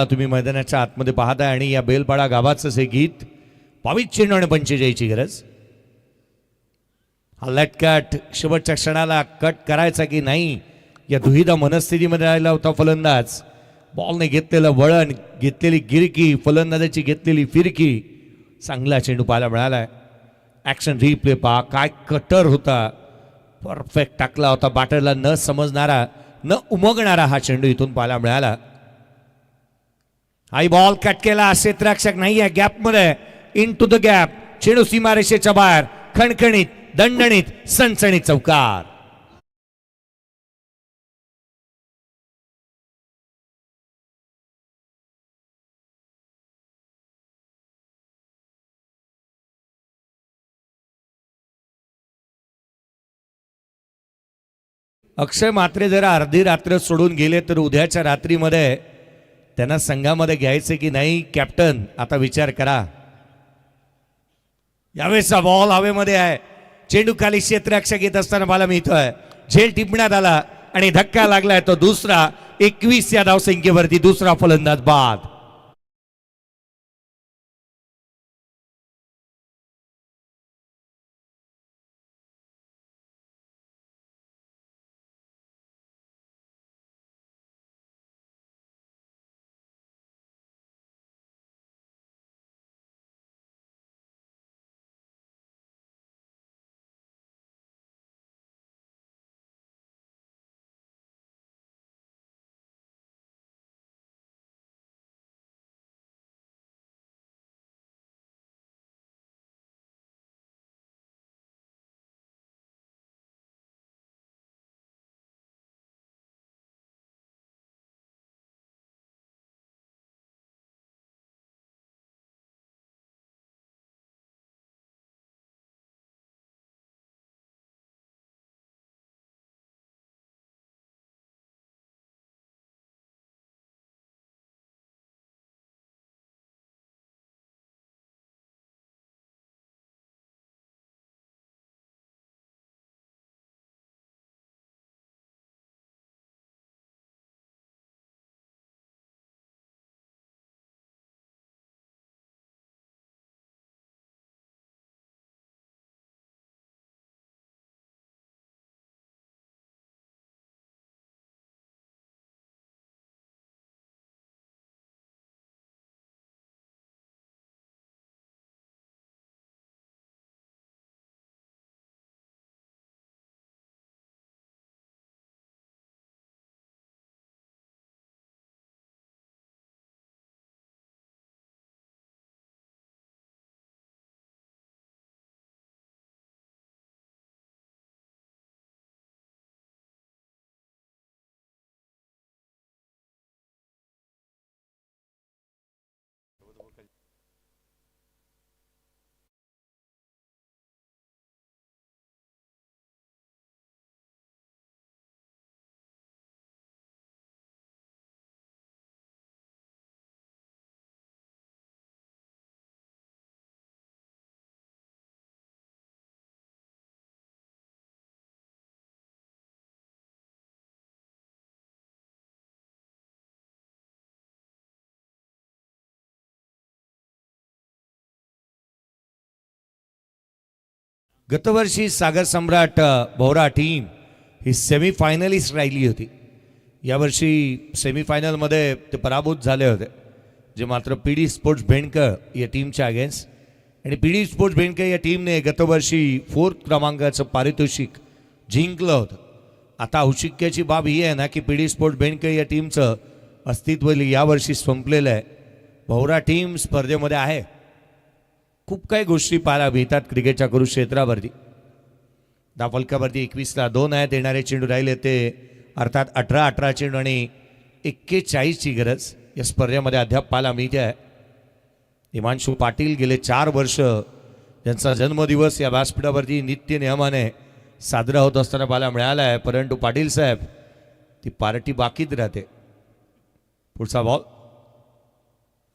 तुम्ही मैदानाच्या आतमध्ये पाहताय आणि या बेलपाडा गावाचं हे गीत 22 चेंडू आणि 45ची गरज. हा लेट कट शेवटच्या क्षणाला कट करायचा की नाही या दुहिदा मनस्थितीमध्ये राहिला होता फलंदाज. बॉलने घेतलेलं वळण, घेतलेली गिरकी, फलंदाजाची घेतलेली फिरकी, चांगला चेंडू पाहायला मिळालाय. ऍक्शन रिप्ले पहा, काय कटर होता. परफेक्ट टाकला होता. बॅटरला न समजणारा, न उमगणारा हा चेंडू इथून पाहायला मिळाला. हाय बॉल कट केला. क्षेत्ररक्षक नाही आहे गॅपमध्ये. Into the gap. चेंडू सीमारेषेच्या बाहेर. खणखणीत, दणदणीत, सनसणीत चौकार. अक्षय म्हात्रे जरा अर्धी रात्र सोडून गेले तर उद्याच्या रात्रीमध्ये त्यांना संघामध्ये घ्यायचे की नाही कॅप्टन, आता विचार करा. यावेळेचा बॉल हवेमध्ये आहे. चेंडू खाली क्षेत्ररक्षक येत असताना मला मिळतोय. झेल टिपण्यात आला आणि धक्का लागलाय तो दुसरा. 21 या धावसंख्येवरती दुसरा फलंदाज बाद. गतवर्षी सागर सम्राट भोरा टीम ही सेमीफायनलिस्ट राहिली होती. यावर्षी सेमीफायनलमध्ये ते पराभूत झाले होते, जे मात्र पी डी स्पोर्ट्स भेंडकर या टीमच्या अगेन्स्ट. आणि पी डी स्पोर्ट्स भेंडकर या टीमने गतवर्षी 4th क्रमांकाचं पारितोषिक जिंकलं होतं. आता औचित्याची बाब ही आहे ना की पी डी स्पोर्ट्स भेंडकर या टीमचं अस्तित्व यावर्षी संपलेलं आहे. भोरा टीम स्पर्धेमध्ये आहे. खूप काही गोष्टी पाहायला मिळतात क्रिकेटच्या कुरुक्षेत्रावरती. धावफलकावरती 21ला 2 आहेत. येणारे चेंडू राहिले ते अर्थात 18 चेंडू आणि 41ची गरज या स्पर्धेमध्ये अद्याप पाहायला मिळते आहे. हिमांशू पाटील गेले 4 वर्ष ज्यांचा जन्मदिवस या व्यासपीठावरती नित्य नियमाने साजरा होत असताना पाहायला मिळाला आहे. परंतु पाटील साहेब ती पार्टी बाकीच राहते. पुढचा बॉल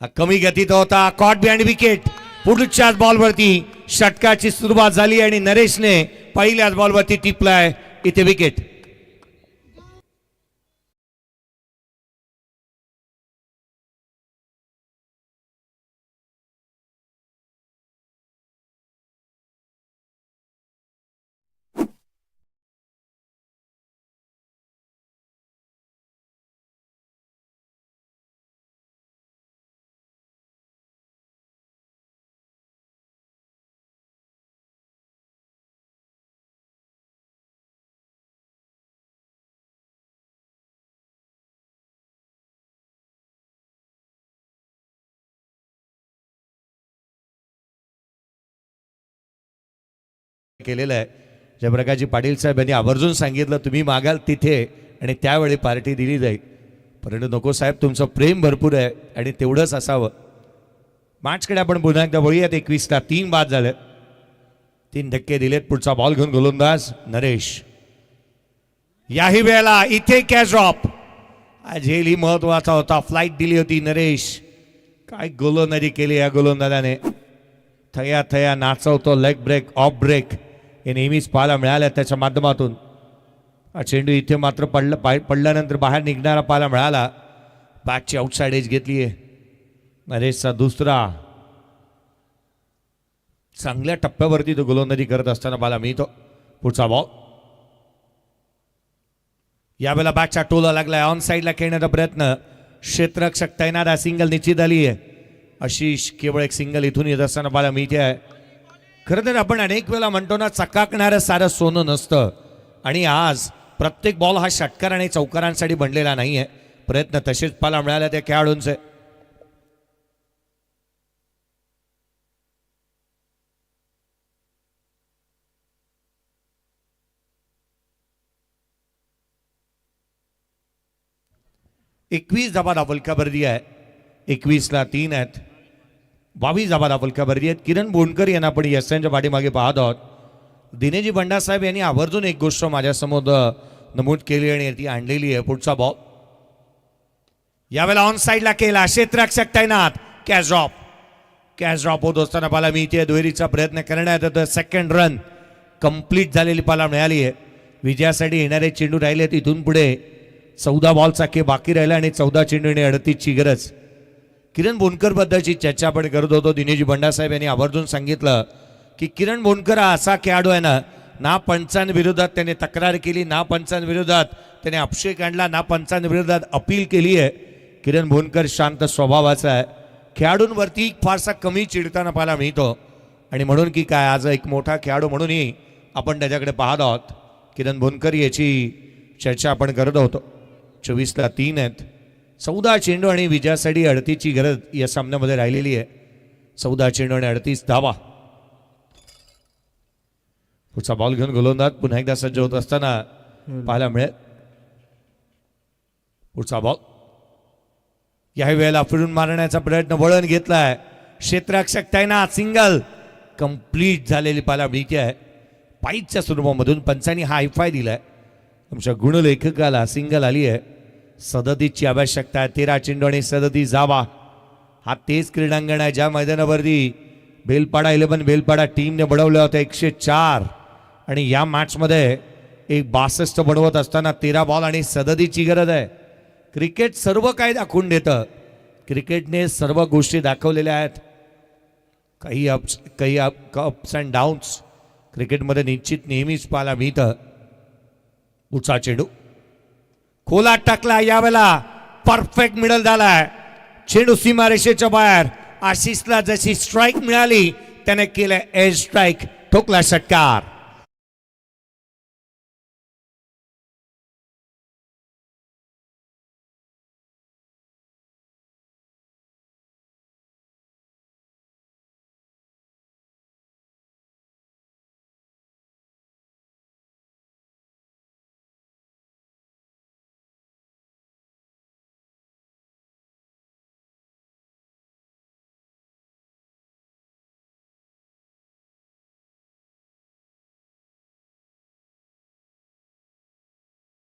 हा कमी गतीत होता. Caught behind wicket. पुढच्याच बॉलवरती षटकाची सुरुवात झाली आणि नरेशने पहिल्याच बॉलवरती टिपलाय इथे विकेट. केलेलं आहे. ज्या प्रकारची पाटील साहेब यांनी आवर्जून सांगितलं तुम्ही मागाल तिथे आणि त्यावेळी पार्टी दिली जाईल. परंतु नको साहेब, तुमचं प्रेम भरपूर आहे आणि तेवढंच असावं. मॅचकडे आपण पुन्हा एकदा वळूयात. 21ला 3 बाद झाले. 3 धक्के दिलेत. पुढचा बॉल घेऊन गोलंदाज नरेश. याही वेळेला इथे कॅच ड्रॉप. झेल ही महत्वाचा होता. फ्लाईट दिली होती नरेश. काय गोलंदाजी केली या गोलंदाजाने. थया थया नाचवतो. लेग ब्रेक, ऑफ ब्रेक हे नेहमीच पाहायला मिळालं त्याच्या माध्यमातून. हा चेंडू इथे मात्र पडल्यानंतर बाहेर निघणारा पाहायला मिळाला. बॅटची आउटसाइड एज घेतली आहे. नरेशचा दुसरा. चांगल्या टप्प्यावरती तो गोलंदाजी करत असताना पाहायला मिळतो. पुढचा बॉल. यावेळेला बॅटच्या टोला लागलाय. ऑन साईडला खेळण्याचा प्रयत्न. क्षेत्ररक्षक तैनात आहे. सिंगल निश्चित आली आहे. आशिष केवळ एक सिंगल इथून येत असताना पाहायला मिळते आहे. खरं तर आपण अनेक वेळा म्हणतो ना, चकाकणारं सारं सोनं नसतं. आणि आज प्रत्येक बॉल हा षटकार आणि चौकारांसाठी बनलेला नाही आहे. प्रयत्न तसेच पाहायला मिळाले त्या खेळाडूंचे. एकवीस धावा धावफलकावरती आहे. 21ला 3 आहेत. 22 धावा धावफलकावरती आहेत. किरण बोंडकर यांना आपण यशांच्या पाठीमागे पाहत आहोत. दिनेजी बंडासाहेब यांनी आवर्जून एक गोष्ट माझ्यासमोर नमूद केली आणि ती आणलेली आहे. पुढचा बॉल यावेळेला ऑन साईडला केला. क्षेत्ररक्षक तैनात. Catch drop. कॅच ड्रॉप होत असताना पाहायला मिळते. दुहेरीचा प्रयत्न करण्यात येतो. सेकंड रन कंप्लीट झालेली पाहायला मिळाली आहे. विजयासाठी येणारे चेंडू राहिले. तिथून पुढे 14 बॉलचा खेळ बाकी राहिला आणि 14 चेंडू आणि 38ची गरज. किरण बोंडकर बद्दलची चर्चा आपण करत होतो. दिनेजी बंडासाहेब यांनी आवर्जून सांगितलं की किरण बोंडकर हा असा खेळाडू आहे ना पंचांविरोधात त्याने तक्रार केली, ना पंचांविरोधात त्याने अभिषेक आणला, ना पंचांविरोधात अपील केली आहे. किरण बोंडकर शांत स्वभावाचा आहे. खेळाडूंवरती फारसा कमी चिडताना पाहायला मिळतो आणि म्हणून की काय आज एक मोठा खेळाडू म्हणूनही आपण त्याच्याकडे पाहत आहोत. किरण बोंडकर याची चर्चा आपण करत होतो. 24ला 3 आहेत. 14 चेंडू आणि विजयासाठी 38ची गरज या सामन्यामध्ये राहिलेली आहे. 14 चेंडू आणि 38 धावा. पुढचा बॉल घेऊन गोलंदाज पुन्हा एकदा सज्ज होत असताना पाहायला मिळेल. पुढचा बॉल याही वेळेला फिरून मारण्याचा प्रयत्न. वळण घेतलाय. क्षेत्ररक्षक तैनात. सिंगल कंप्लीट झालेली पाहायला मिळते आहे. पाईच्या स्वरूपामधून पंचांनी हा हायफाय दिलाय. आमच्या गुणलेखकाला सिंगल आली आहे. 37ची आवश्यकता आहे. 13 चेंडू आणि 37 धावा. हा तेच क्रीडांगण आहे ज्या मैदानावरती बेलपाडा 11 बेलपाडा टीमने बनवलं होतं 104 आणि या मॅचमध्ये एक 62 बनवत असताना 13 बॉल आणि 37ची गरज आहे. क्रिकेट सर्व काही दाखवून देतं. क्रिकेटने सर्व गोष्टी दाखवलेल्या आहेत. काही अप्स अँड डाऊन्स क्रिकेटमध्ये निश्चित नेहमीच पाहायला मिळतं. पुढचा चेंडू खोलात टाकला, यावेळेला परफेक्ट मिडल झालाय. चेंडू सीमारेषेच्या बाहेर. आशिषला जशी स्ट्राईक मिळाली त्याने केलं एज स्ट्राईक, ठोकला षटकार.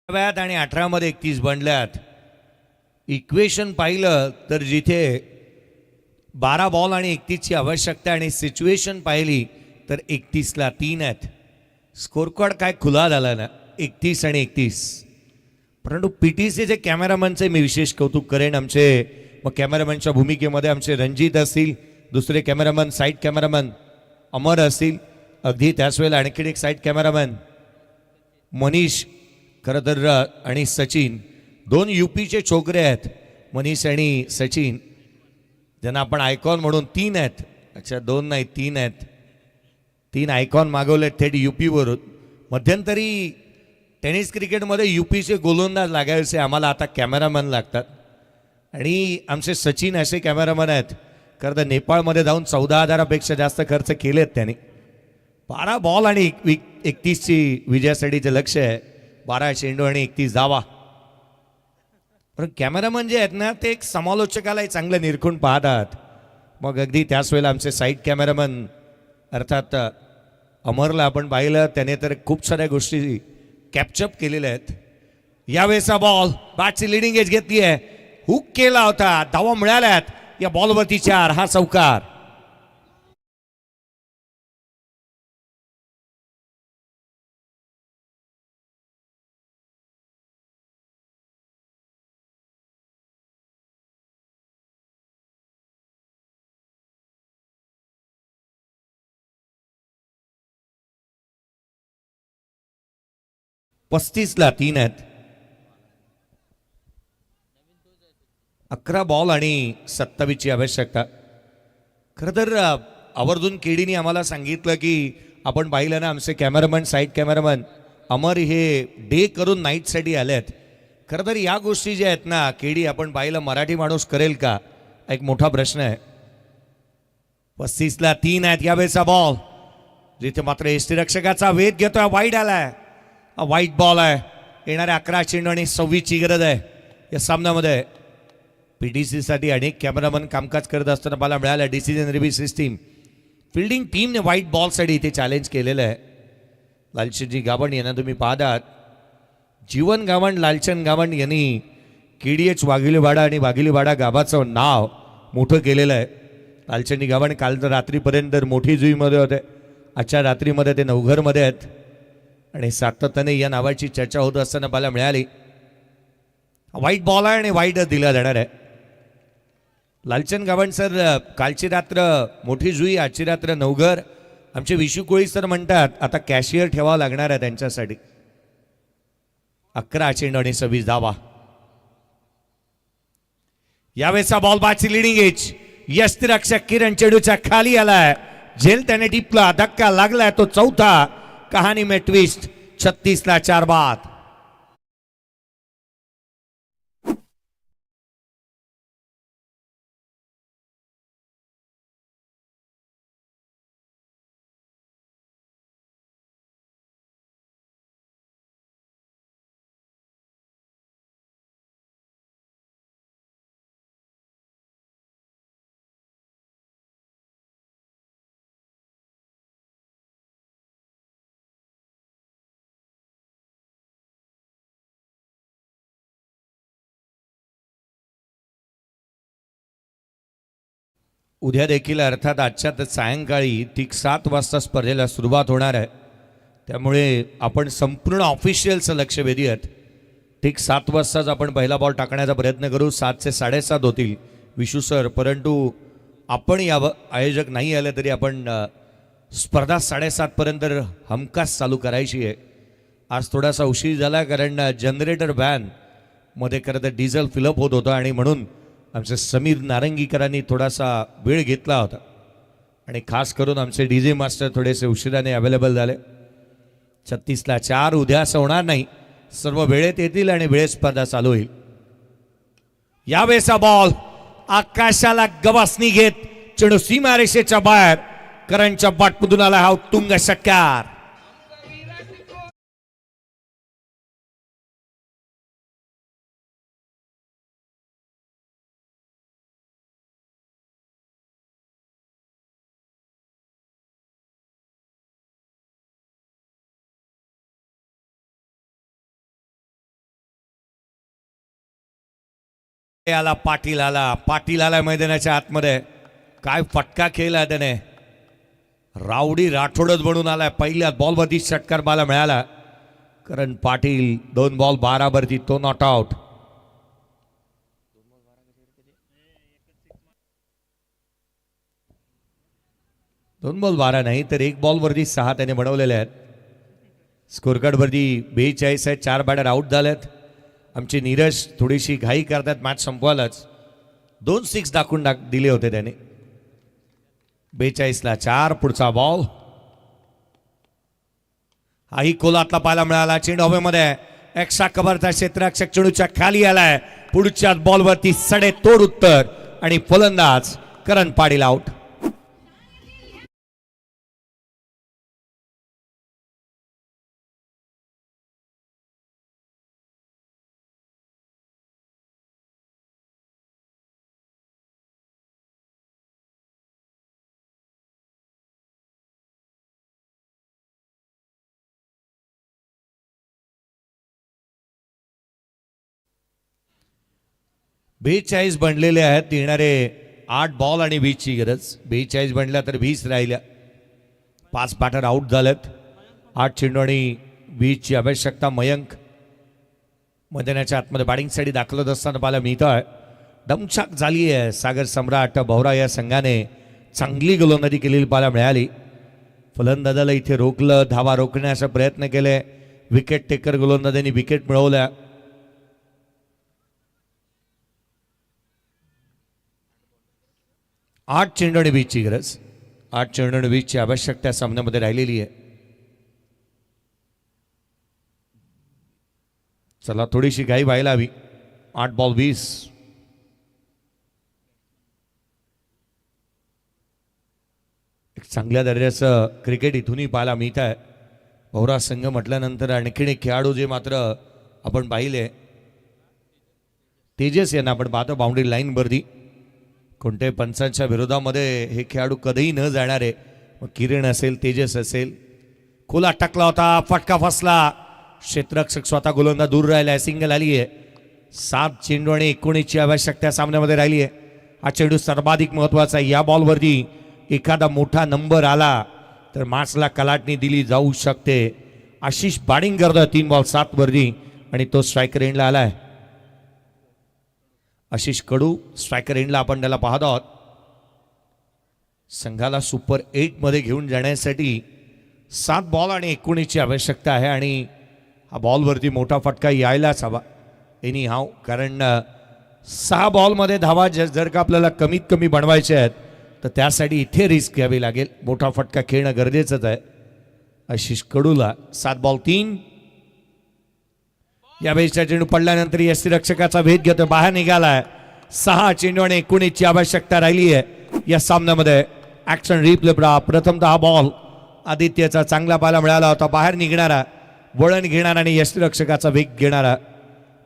आणि 18 मध्ये 31 बनल्यात. इक्वेशन पाहिलं तर जिथे 12 बॉल आणि 31 ची आवश्यकता आणि सिच्युएशन पाहिली तर 31 ला 3 आहेत. स्कोर कार्ड काय खुला झाला ना, 31 आणि 31. परंतु पीटीसीचे कॅमेरामनचे मी विशेष कौतुक करेन. आमचे मग कॅमेरामनच्या भूमिकेमध्ये आमचे रणजित असतील, दुसरे कॅमेरामन साईड कॅमेरामन अमर असतील, अगदी त्याच वेळेला आणखी एक साईड कॅमेरामन मनीष खरं तर आणि सचिन, दोन यूपीचे छोकरे आहेत मनीष आणि सचिन, ज्यांना आपण आयकॉन म्हणून 3 आहेत. अच्छा 2 नाही 3 आहेत. 3 आयकॉन मागवले थेट यूपीवरून. मध्यंतरी टेनिस क्रिकेटमध्ये यूपीचे गोलंदाज लागायचे, आम्हाला आता कॅमेरामन लागतात. आणि आमचे सचिन असे कॅमेरामन आहेत खरं तर नेपाळमध्ये जाऊन 14,000पेक्षा जास्त खर्च केलेत त्यांनी. 12 बॉल आणि 31ची विजयासाठीचं लक्ष आहे. 12 चेंडू आणि 31 धावा. पण कॅमेरामन जे आहेत ना ते एक समालोचकालाही चांगलं निरखून पाहतात. मग अगदी त्याच वेळेला आमचे साईड कॅमेरामन अर्थात अमरला आपण पाहिलं, त्याने तर खूप साऱ्या गोष्टी कॅप्चअप केलेल्या आहेत. यावेळेचा बॉल बॅटची लिडिंग एज घेतली आहे, हुक केला होता, धावा मिळाल्यात. या बॉलवरती 4, हा चौकार. ला 3 आहेत. 11 बॉल आणि 27 ची आवश्यकता. खरं तर आवर्जून केडीने आम्हाला सांगितलं की आपण पाहिलं ना, आमचे कॅमेरामन साईड कॅमेरामन अमर हे डे करून नाईटसाठी आले आहेत. खरं तर या गोष्टी ज्या आहेत ना केडी, आपण पाहिलं मराठी माणूस करेल का, एक मोठा प्रश्न आहे. 35 ला 3 आहेत. यावेळेचा बॉल जिथे मात्र यष्टीरक्षकाचा वेध घेतोय, वाईट आलाय. वाईट बॉल आहे. येणाऱ्या 11 चेंडू आणि 26 ची गरज आहे या सामन्यामध्ये. पीटीसीसाठी अनेक कॅमेरामन कामकाज करत असताना मला मिळालं डिसिजन रिव्ह्यू सिस्टीम. फिल्डिंग टीमने व्हाईट बॉलसाठी इथे चॅलेंज केलेलं आहे. लालचंदजी गावंड यांना तुम्ही पाहतात. जीवन गावंड, लालचंद गावंड यांनी केडीएच वाघिलीवाडा आणि वाघिलीवाडा गावाचं नाव मोठं केलेलं आहे. लालचंदी गावंड काल तर रात्रीपर्यंत मोठी जुईमध्ये होते, आजच्या रात्रीमध्ये ते नवघरमध्ये आहेत आणि सातत्याने या नावाची चर्चा होत असताना मला मिळाली. वाईट बॉल आहे आणि वाईट दिला जाणार आहे. लालचंद गावंड सर, कालची रात्र मोठी जुई, आजची रात्र नवघर. आमचे विशू कोळी सर म्हणतात आता कॅशियर ठेवावं लागणार आहे त्यांच्यासाठी. 11 चेंडू आणि 26 धावा. यावेळेचा बॉल बाची लिडिंग एज. यष्टीरक्षक किरण चेंडूच्या खाली आलाय, झेल त्याने टिपला, धक्का लागलाय, तो चौथा. कहानी में ट्विस्ट. 36 ला 4 बाद. उद्या देखील अर्थात आजच्या सायंकाळी ठीक 7 वाजता स्पर्धेला सुरुवात होणार आहे. त्यामुळे आपण संपूर्ण ऑफिशियलचं लक्ष वेधूयात. ठीक 7 वाजताच आपण पहिला बॉल टाकण्याचा प्रयत्न करू. 7 ते 7:30 होतील विशू सर. परंतु आपण यावं, आयोजक नाही आले तरी आपण स्पर्धा 7:30 पर्यंत हमखास चालू करायची आहे. आज थोडासा उशीर झाला कारण जनरेटर व्हॅन मध्ये खरं तर डिझेल फिलअप होत होतं आणि म्हणून आमचे समीर नारंगीकरांनी थोडासा वेळ घेतला होता आणि खास करून आमचे डीजे मास्टर थोडेसे उशिराने अवेलेबल झाले. 36ला 4 उद्या असं होणार नाही, सर्व वेळेत येतील आणि वेळेत स्पर्धा चालू होईल. यावेळेचा बॉल आकाशाला गवासनी घेत चेंडू सीमारेषेच्या बाहेर करंटच्या बाटमधून आला हा उत्तुंग षटकार. आला पाटील आला मैदानाच्या आतमध्ये. काय फटका केला त्याने, रावडी राठोडच बनून आलाय. पहिल्या बॉलवरती षटकार मला मिळाला. करण पाटील 2 बॉल 12 वरती तो नॉट आउट. दोन बॉल 12 नाही तर 1 बॉल वरती 6 त्याने बनवलेले आहेत. स्कोर कार्ड वरती 42 आहेत. 4 बॅटर आउट झालेत. आमची नीरज थोडीशी घाई करतात मॅच संपवायलाच. 2 6 दिले होते त्याने. 42ला 4. पुढचा बॉल हाही कोलातला पाहायला मिळाला. चेंडू हवेमध्ये एक्स्ट्रा कव्हरचा क्षेत्ररक्षक चेंडूच्या खाली आलाय. पुढच्या बॉलवरती सडे तोड उत्तर आणि फलंदाज करण पाटील आउट. बेचाळीस बनलेले आहेत. येणारे 8 बॉल आणि 20ची गरज. 42 बनल्या तर 20 राहिल्या. 5 बॅटर आउट झालेत. 8 चेंडू आणि 20ची आवश्यकता. मयंक मैदानाच्या आतमध्ये बॅटिंगसाठी दाखलत असताना पाहायला मिळतोय. दमछाक झाली आहे. सागर सम्राट भवरा या संघाने चांगली गोलंदाजी केलेली पाहायला मिळाली. फलंदाजाला इथे रोखलं, धावा रोखण्याचा प्रयत्न केले. विकेट टेकर गोलंदाजांनी विकेट मिळवल्या. 8 चेंडू आणि 20ची गरज. 8 चेंडू आणि 20ची आवश्यकता सामन्यामध्ये राहिलेली आहे. चला थोडीशी घाई व्हायला हवी. 8 बॉल 20. एक चांगल्या दर्जाचं क्रिकेट इथूनही पाहायला मिळत आहे. भवरा संघ म्हटल्यानंतर आणखीन एक खेळाडू जे मात्र आपण पाहिले, तेजस यांना आपण पाहतो बाउंड्री लाईन वरती. कोणत्याही पंचांच्या विरोधामध्ये हे खेळाडू कधीही न जाणारे. मग किरण असेल, तेजस असेल. खोला टाकला होता, फटका फसला. क्षेत्ररक्षक स्वतः गोलंदाज दूर राहिला. सिंगल आली आहे. 7 चेंडू आणि 19ची आवश्यकता सामन्यामध्ये राहिली आहे. हा चेंडू सर्वाधिक महत्वाचा आहे. या बॉलवरती एखादा मोठा नंबर आला तर मार्क्सला कलाटणी दिली जाऊ शकते. आशिष बॅटिंग करतोय 3 बॉल 7 वरती आणि तो स्ट्रायकर एंडला आलाय. आशिष कडू स्ट्रायकर एंडला आपण त्याला पाहत आहोत. संघाला सुपर 8 मध्ये घेऊन जाण्यासाठी 7 बॉल आणि 19ची आवश्यकता आहे आणि हा बॉलवरती मोठा फटका यायलाच हवा. एनी हाव, कारण 6 बॉलमध्ये धावा जर का आपल्याला कमीत कमी बनवायचे आहेत तर त्यासाठी इथे रिस्क घ्यावी लागेल. मोठा फटका खेळणं गरजेचंच आहे. आशिष कडूला 7 बॉल 3. या वेळेचा चेंडू पडल्यानंतर यष्टीरक्षकाचा भेद घेतो, बाहेर निघालाय. 6 चेंडू आणि 19ची आवश्यकता राहिली आहे या सामन्यामध्ये. Action replay. प्रथमतः हा बॉल आदित्यचा चांगला पाहायला मिळाला होता. बाहेर निघणारा, वळण घेणारा आणि यष्टीरक्षकाचा वेग घेणारा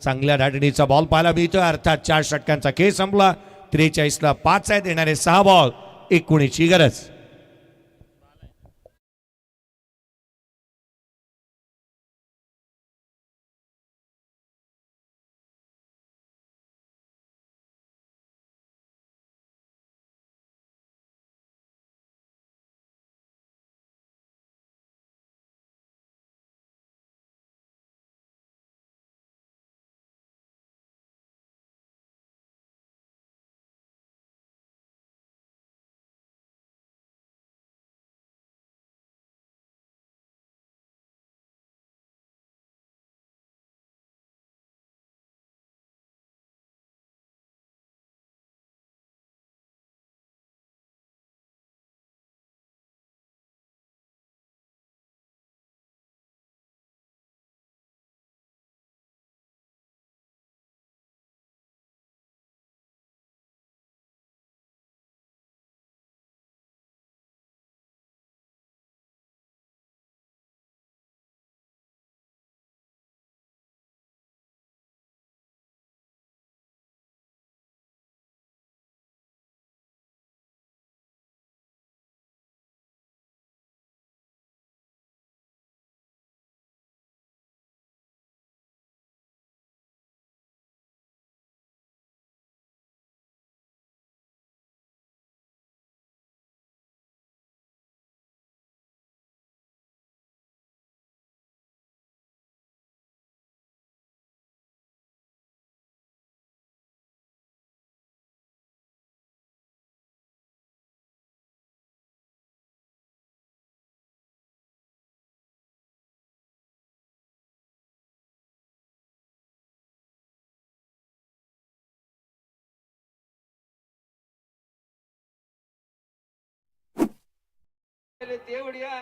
चांगल्या धाटणीचा बॉल पाहायला मिळतोय. अर्थात 4 षटकांचा खेळ संपला. 43ला 5 आहेत. येणारे 6 बॉल 19ची गरज. पहले तेवढिया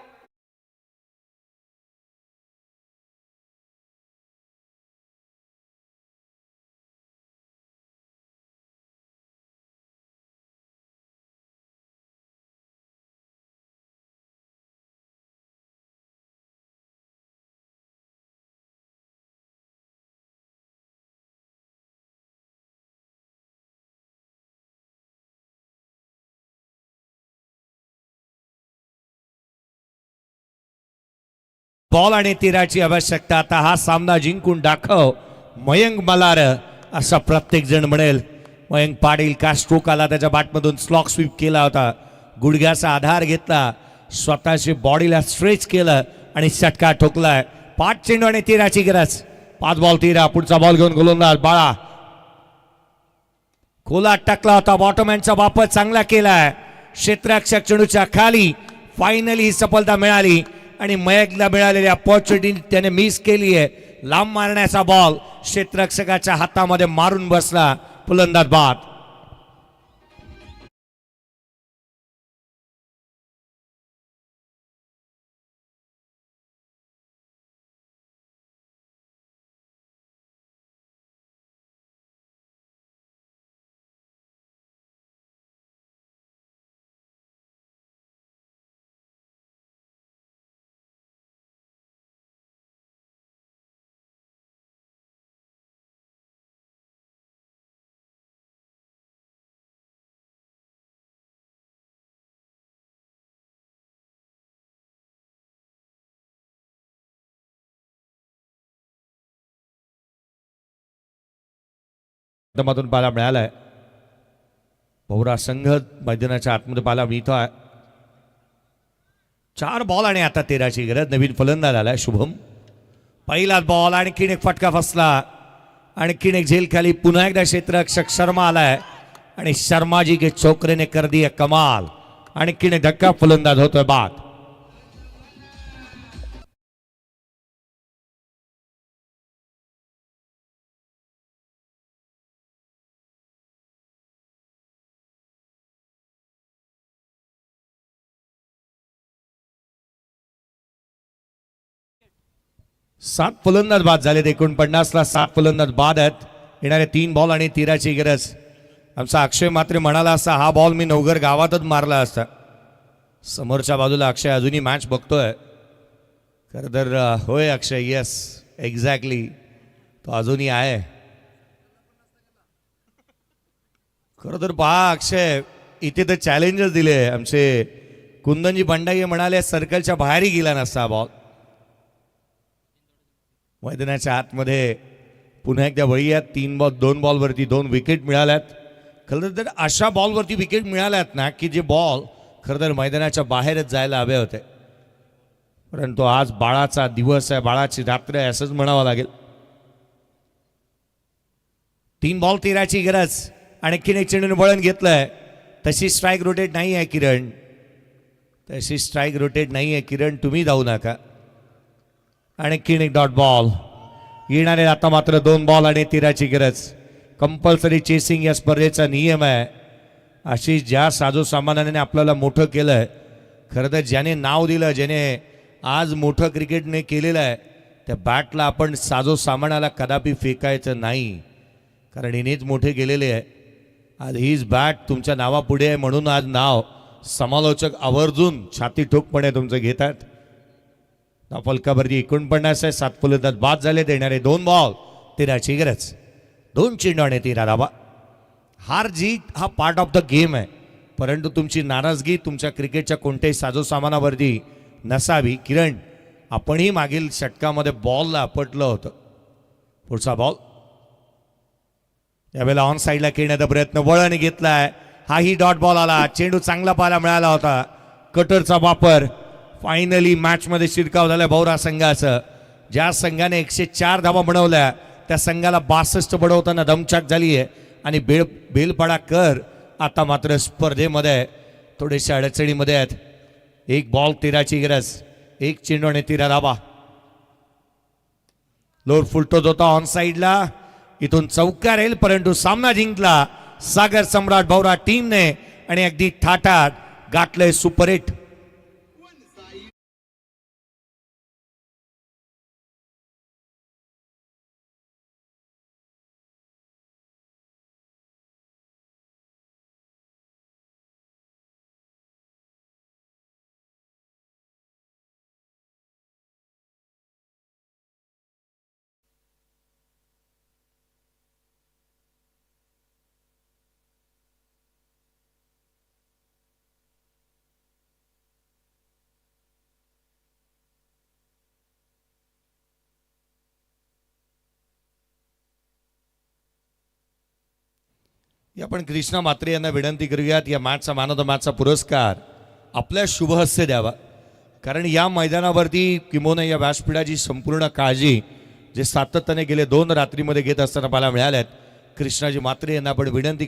बॉल आणि तीराची आवश्यकता. आता हा सामना जिंकून दाखव मयंक मल्हार असा प्रत्येक जण म्हणेल. मयंक पाटील का स्ट्रोक आला त्याच्या बॅटमधून, स्लॉक स्वीप केला होता, गुडघ्याचा आधार घेतला, स्वतःची बॉडीला स्ट्रेच केलं आणि षटकार ठोकलाय. 5 चेंडू आणि तीराची गरज. 5 बॉल तीरा. पुढचा बॉल घेऊन गोलंदाज बाळा खोलात टाकला होता. बॉटमॅनचा वापर चांगला केलाय. क्षेत्ररक्षक चेंडूच्या खाली. फायनली ही सफलता मिळाली आणि मयंकला मिळालेली अपॉर्च्युनिटी त्याने मिस केली आहे. लांब मारण्याचा बॉल क्षेत्ररक्षकाच्या हातामध्ये मारून बसला. फलंदाज बाद. मधून पाला मिळालाय. भोवरा संघ मैदानाच्या आतमध्ये पाला मिळतोय. 4 बॉल आणि आता 13ची गरज. नवीन फलंदाज आलाय शुभम. पहिलाच बॉल. आणखीन एक फटका फसला. आणखीन एक झेल खाली. पुन्हा एकदा क्षेत्ररक्षक शर्मा आलाय आणि शर्माजी के छोकरे ने कर दिया कमाल. आणखीन एक धक्का. फलंदाज होतोय बाद. सात फलंदाज बाद झालेत. 49ला 7 फलंदाज बाद आहेत. येणारे 3 बॉल आणि 13ची गरज. आमचा अक्षय मात्र म्हणाला असता हा बॉल मी नवघर गावातच मारला असता. समोरच्या बाजूला अक्षय अजूनही मॅच बघतोय. खरं तर होय अक्षय, येस एक्झॅक्टली, तो अजूनही आहे. खरं तर पहा अक्षय, इथे तर चॅलेंजेस दिले. आमचे कुंदनजी भंडारी म्हणाले सर्कलच्या बाहेरही गेला नसता हा बॉल. मैदानाच्या आतमध्ये पुन्हा एकदा बळी आहेत. 2 बॉलवरती 2 विकेट मिळाल्यात. खरं तर अशा बॉलवरती विकेट मिळाल्यात ना की जे बॉल खरं तर मैदानाच्या बाहेरच जायला हवे होते. परंतु आज बाळाचा दिवस आहे, बाळाची रात्र आहे असंच म्हणावं लागेल. 3 बॉल 13ची गरज. आणखीन एक चेंडूने वळण घेतलंय. तशी स्ट्राईक रोटेट नाही आहे किरण, तशी स्ट्राईक रोटेट नाही आहे किरण, तुम्ही धावू नका. आणखीन एक डॉट बॉल. येणारे आता मात्र 2 बॉल आणि 13ची गरज. कंपल्सरी चेसिंग या स्पर्धेचा नियम आहे. अशी ज्या साजो सामानाने आपल्याला मोठं केलंय, खरं तर ज्याने नाव दिलं, ज्याने आज मोठं क्रिकेटने केलेलं आहे, त्या बॅटला आपण साजो सामानाला कदापि फेकायचं नाही, कारण हिनेच मोठे केलेले आहे. आज हीच बॅट तुमच्या नावापुढे आहे म्हणून आज नाव समालोचक आवर्जून छाती ठोकपणे तुमचं घेतात. फलकावरती 49 आहे. 7 फलंदाज बाद झाले. देणारे 2 बॉल 13ची गरज. 2 चेंडू आणि 13 धावा. हार जीत हा पार्ट ऑफ द गेम आहे, परंतु तुमची नाराजगी तुमच्या क्रिकेटच्या कोणत्याही साजो सामानावरती नसावी. किरण, आपणही मागील षटकामध्ये बॉलला आपटलं होतं. पुढचा बॉल यावेळेला ऑन साईडला खेळण्याचा प्रयत्न, वळण घेतलाय. हाही डॉट बॉल आला. चेंडू चांगला पाहायला मिळाला होता. कटरचा वापर. फायनली मॅचमध्ये शिरकाव झाला भोवरा संघाचं. ज्या संघाने 104 धावा बनवल्या त्या संघाला 62 बनवताना दमछाक झाली आहे आणि बेलपाडा कर आता मात्र स्पर्धेमध्ये थोडेसे अडचणीमध्ये आहेत. 1 बॉल 13ची गरज. 1 चेंडू आणि 13 धावा. लोर फुलटोच होता ऑन साईडला. इथून चौकार राहील, परंतु सामना जिंकला सागर सम्राट भोवरा टीमने आणि अगदी थाटात गाठलंय सुपर 8. आपण कृष्णा म्हात्रे यांना विनंती करूयात या मॅचचा मॅन ऑफ द मॅचचा पुरस्कार आपल्या शुभहस्ते द्यावा, कारण या मैदानावरती किंबहुना या व्यासपीठाची संपूर्ण काळजी जे सातत्याने गेले 2 रात्रीमध्ये घेत असताना मला मिळाल्यात. कृष्णाजी म्हात्रे यांना आपण विनंती